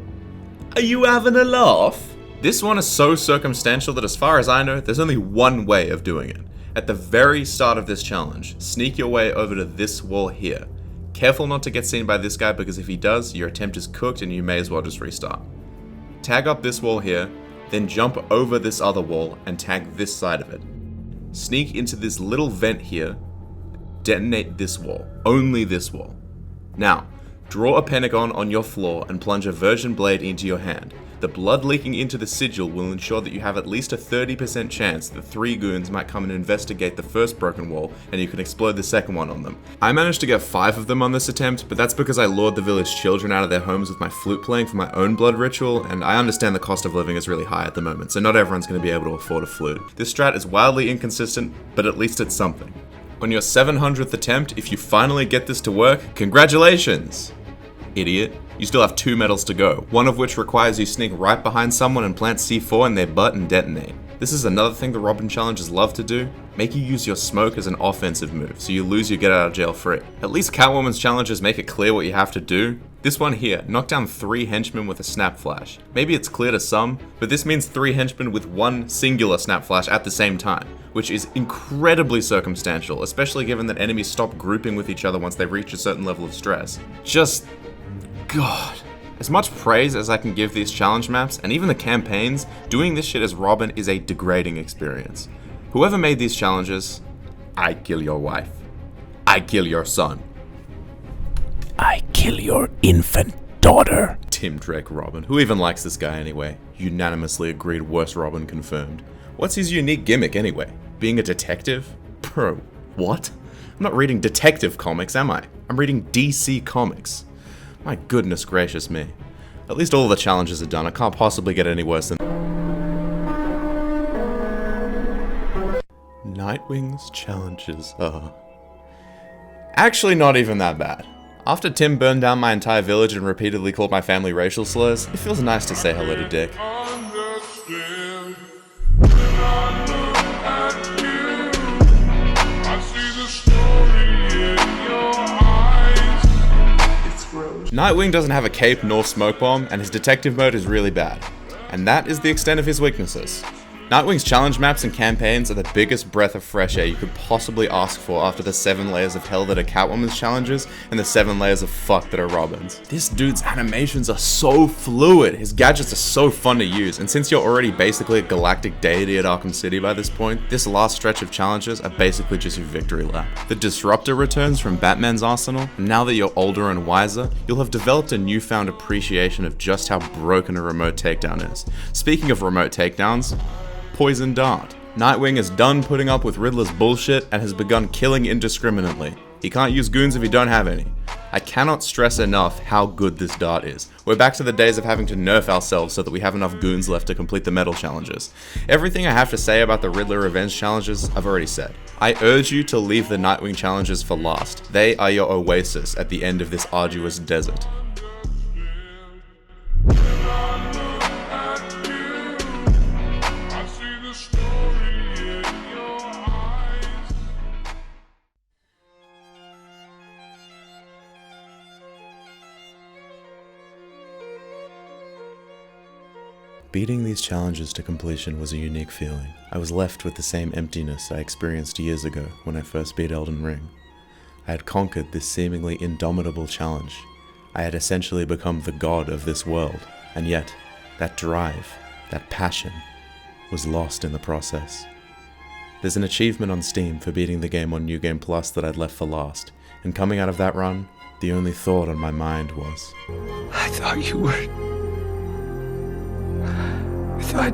Are you having a laugh? This one is so circumstantial that as far as I know, there's only one way of doing it. At the very start of this challenge, sneak your way over to this wall here. Careful not to get seen by this guy because if he does, your attempt is cooked and you may as well just restart. Tag up this wall here, then jump over this other wall and tag this side of it. Sneak into this little vent here, detonate this wall, only this wall. Now, draw a pentagon on your floor and plunge a version blade into your hand. The blood leaking into the sigil will ensure that you have at least a 30% chance that 3 goons might come and investigate the first broken wall and you can explode the second one on them. I managed to get 5 of them on this attempt, but that's because I lured the village children out of their homes with my flute playing for my own blood ritual, and I understand the cost of living is really high at the moment, so not everyone's going to be able to afford a flute. This strat is wildly inconsistent, but at least it's something. On your 700th attempt, if you finally get this to work, congratulations! Idiot. You still have 2 medals to go, one of which requires you sneak right behind someone and plant C4 in their butt and detonate. This is another thing the Robin challenges love to do, make you use your smoke as an offensive move, so you lose your get out of jail free. At least Catwoman's challenges make it clear what you have to do. This one here, knock down 3 henchmen with a snap flash. Maybe it's clear to some, but this means 3 henchmen with 1 singular snap flash at the same time, which is incredibly circumstantial, especially given that enemies stop grouping with each other once they reach a certain level of stress. God. As much praise as I can give these challenge maps, and even the campaigns, doing this shit as Robin is a degrading experience. Whoever made these challenges, I kill your wife. I kill your son. I kill your infant daughter. Tim Drake Robin. Who even likes this guy anyway? Unanimously agreed worst Robin confirmed. What's his unique gimmick anyway? Being a detective? Bro, what? I'm not reading detective comics, am I? I'm reading DC comics. My goodness gracious me. At least all the challenges are done. I can't possibly get any worse than... Nightwing's challenges are... actually not even that bad. After Tim burned down my entire village and repeatedly called my family racial slurs, it feels nice to say hello to Dick. Nightwing doesn't have a cape nor smoke bomb, and his detective mode is really bad. And that is the extent of his weaknesses. Nightwing's challenge maps and campaigns are the biggest breath of fresh air you could possibly ask for after the 7 layers of hell that are Catwoman's challenges and the 7 layers of fuck that are Robin's. This dude's animations are so fluid, his gadgets are so fun to use, and since you're already basically a galactic deity at Arkham City by this point, this last stretch of challenges are basically just your victory lap. The Disruptor returns from Batman's arsenal, and now that you're older and wiser, you'll have developed a newfound appreciation of just how broken a remote takedown is. Speaking of remote takedowns, Poison Dart. Nightwing is done putting up with Riddler's bullshit and has begun killing indiscriminately. He can't use goons if he don't have any. I cannot stress enough how good this dart is. We're back to the days of having to nerf ourselves so that we have enough goons left to complete the medal challenges. Everything I have to say about the Riddler Revenge challenges, I've already said. I urge you to leave the Nightwing challenges for last. They are your oasis at the end of this arduous desert. Beating these challenges to completion was a unique feeling. I was left with the same emptiness I experienced years ago when I first beat Elden Ring. I had conquered this seemingly indomitable challenge. I had essentially become the god of this world, and yet, that drive, that passion, was lost in the process. There's an achievement on Steam for beating the game on New Game Plus that I'd left for last, and coming out of that run, the only thought on my mind was, I thought you were... I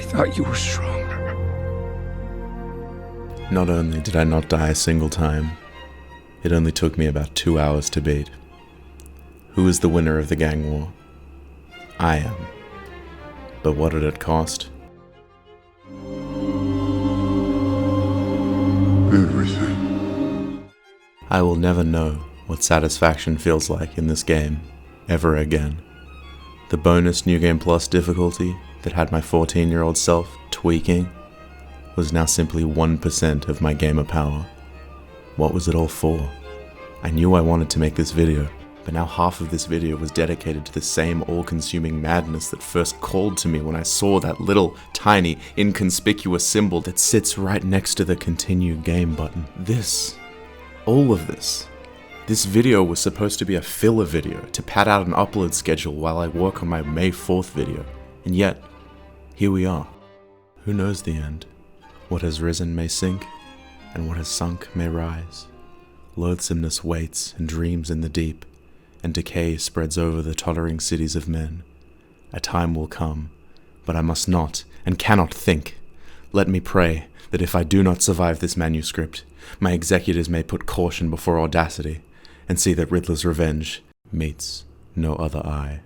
thought you were stronger. Not only did I not die a single time, it only took me about 2 hours to beat. Who is the winner of the gang war? I am. But what did it cost? Everything. I will never know what satisfaction feels like in this game, ever again. The bonus New Game Plus difficulty that had my 14-year-old self tweaking was now simply 1% of my gamer power. What was it all for? I knew I wanted to make this video, but now half of this video was dedicated to the same all-consuming madness that first called to me when I saw that little, tiny, inconspicuous symbol that sits right next to the continue game button. All of this video was supposed to be a filler video to pad out an upload schedule while I work on my May 4th video, and yet, here we are. Who knows the end? What has risen may sink, and what has sunk may rise. Loathsomeness waits and dreams in the deep, and decay spreads over the tottering cities of men. A time will come, but I must not and cannot think. Let me pray that if I do not survive this manuscript, my executors may put caution before audacity, and see that Riddler's revenge meets no other eye.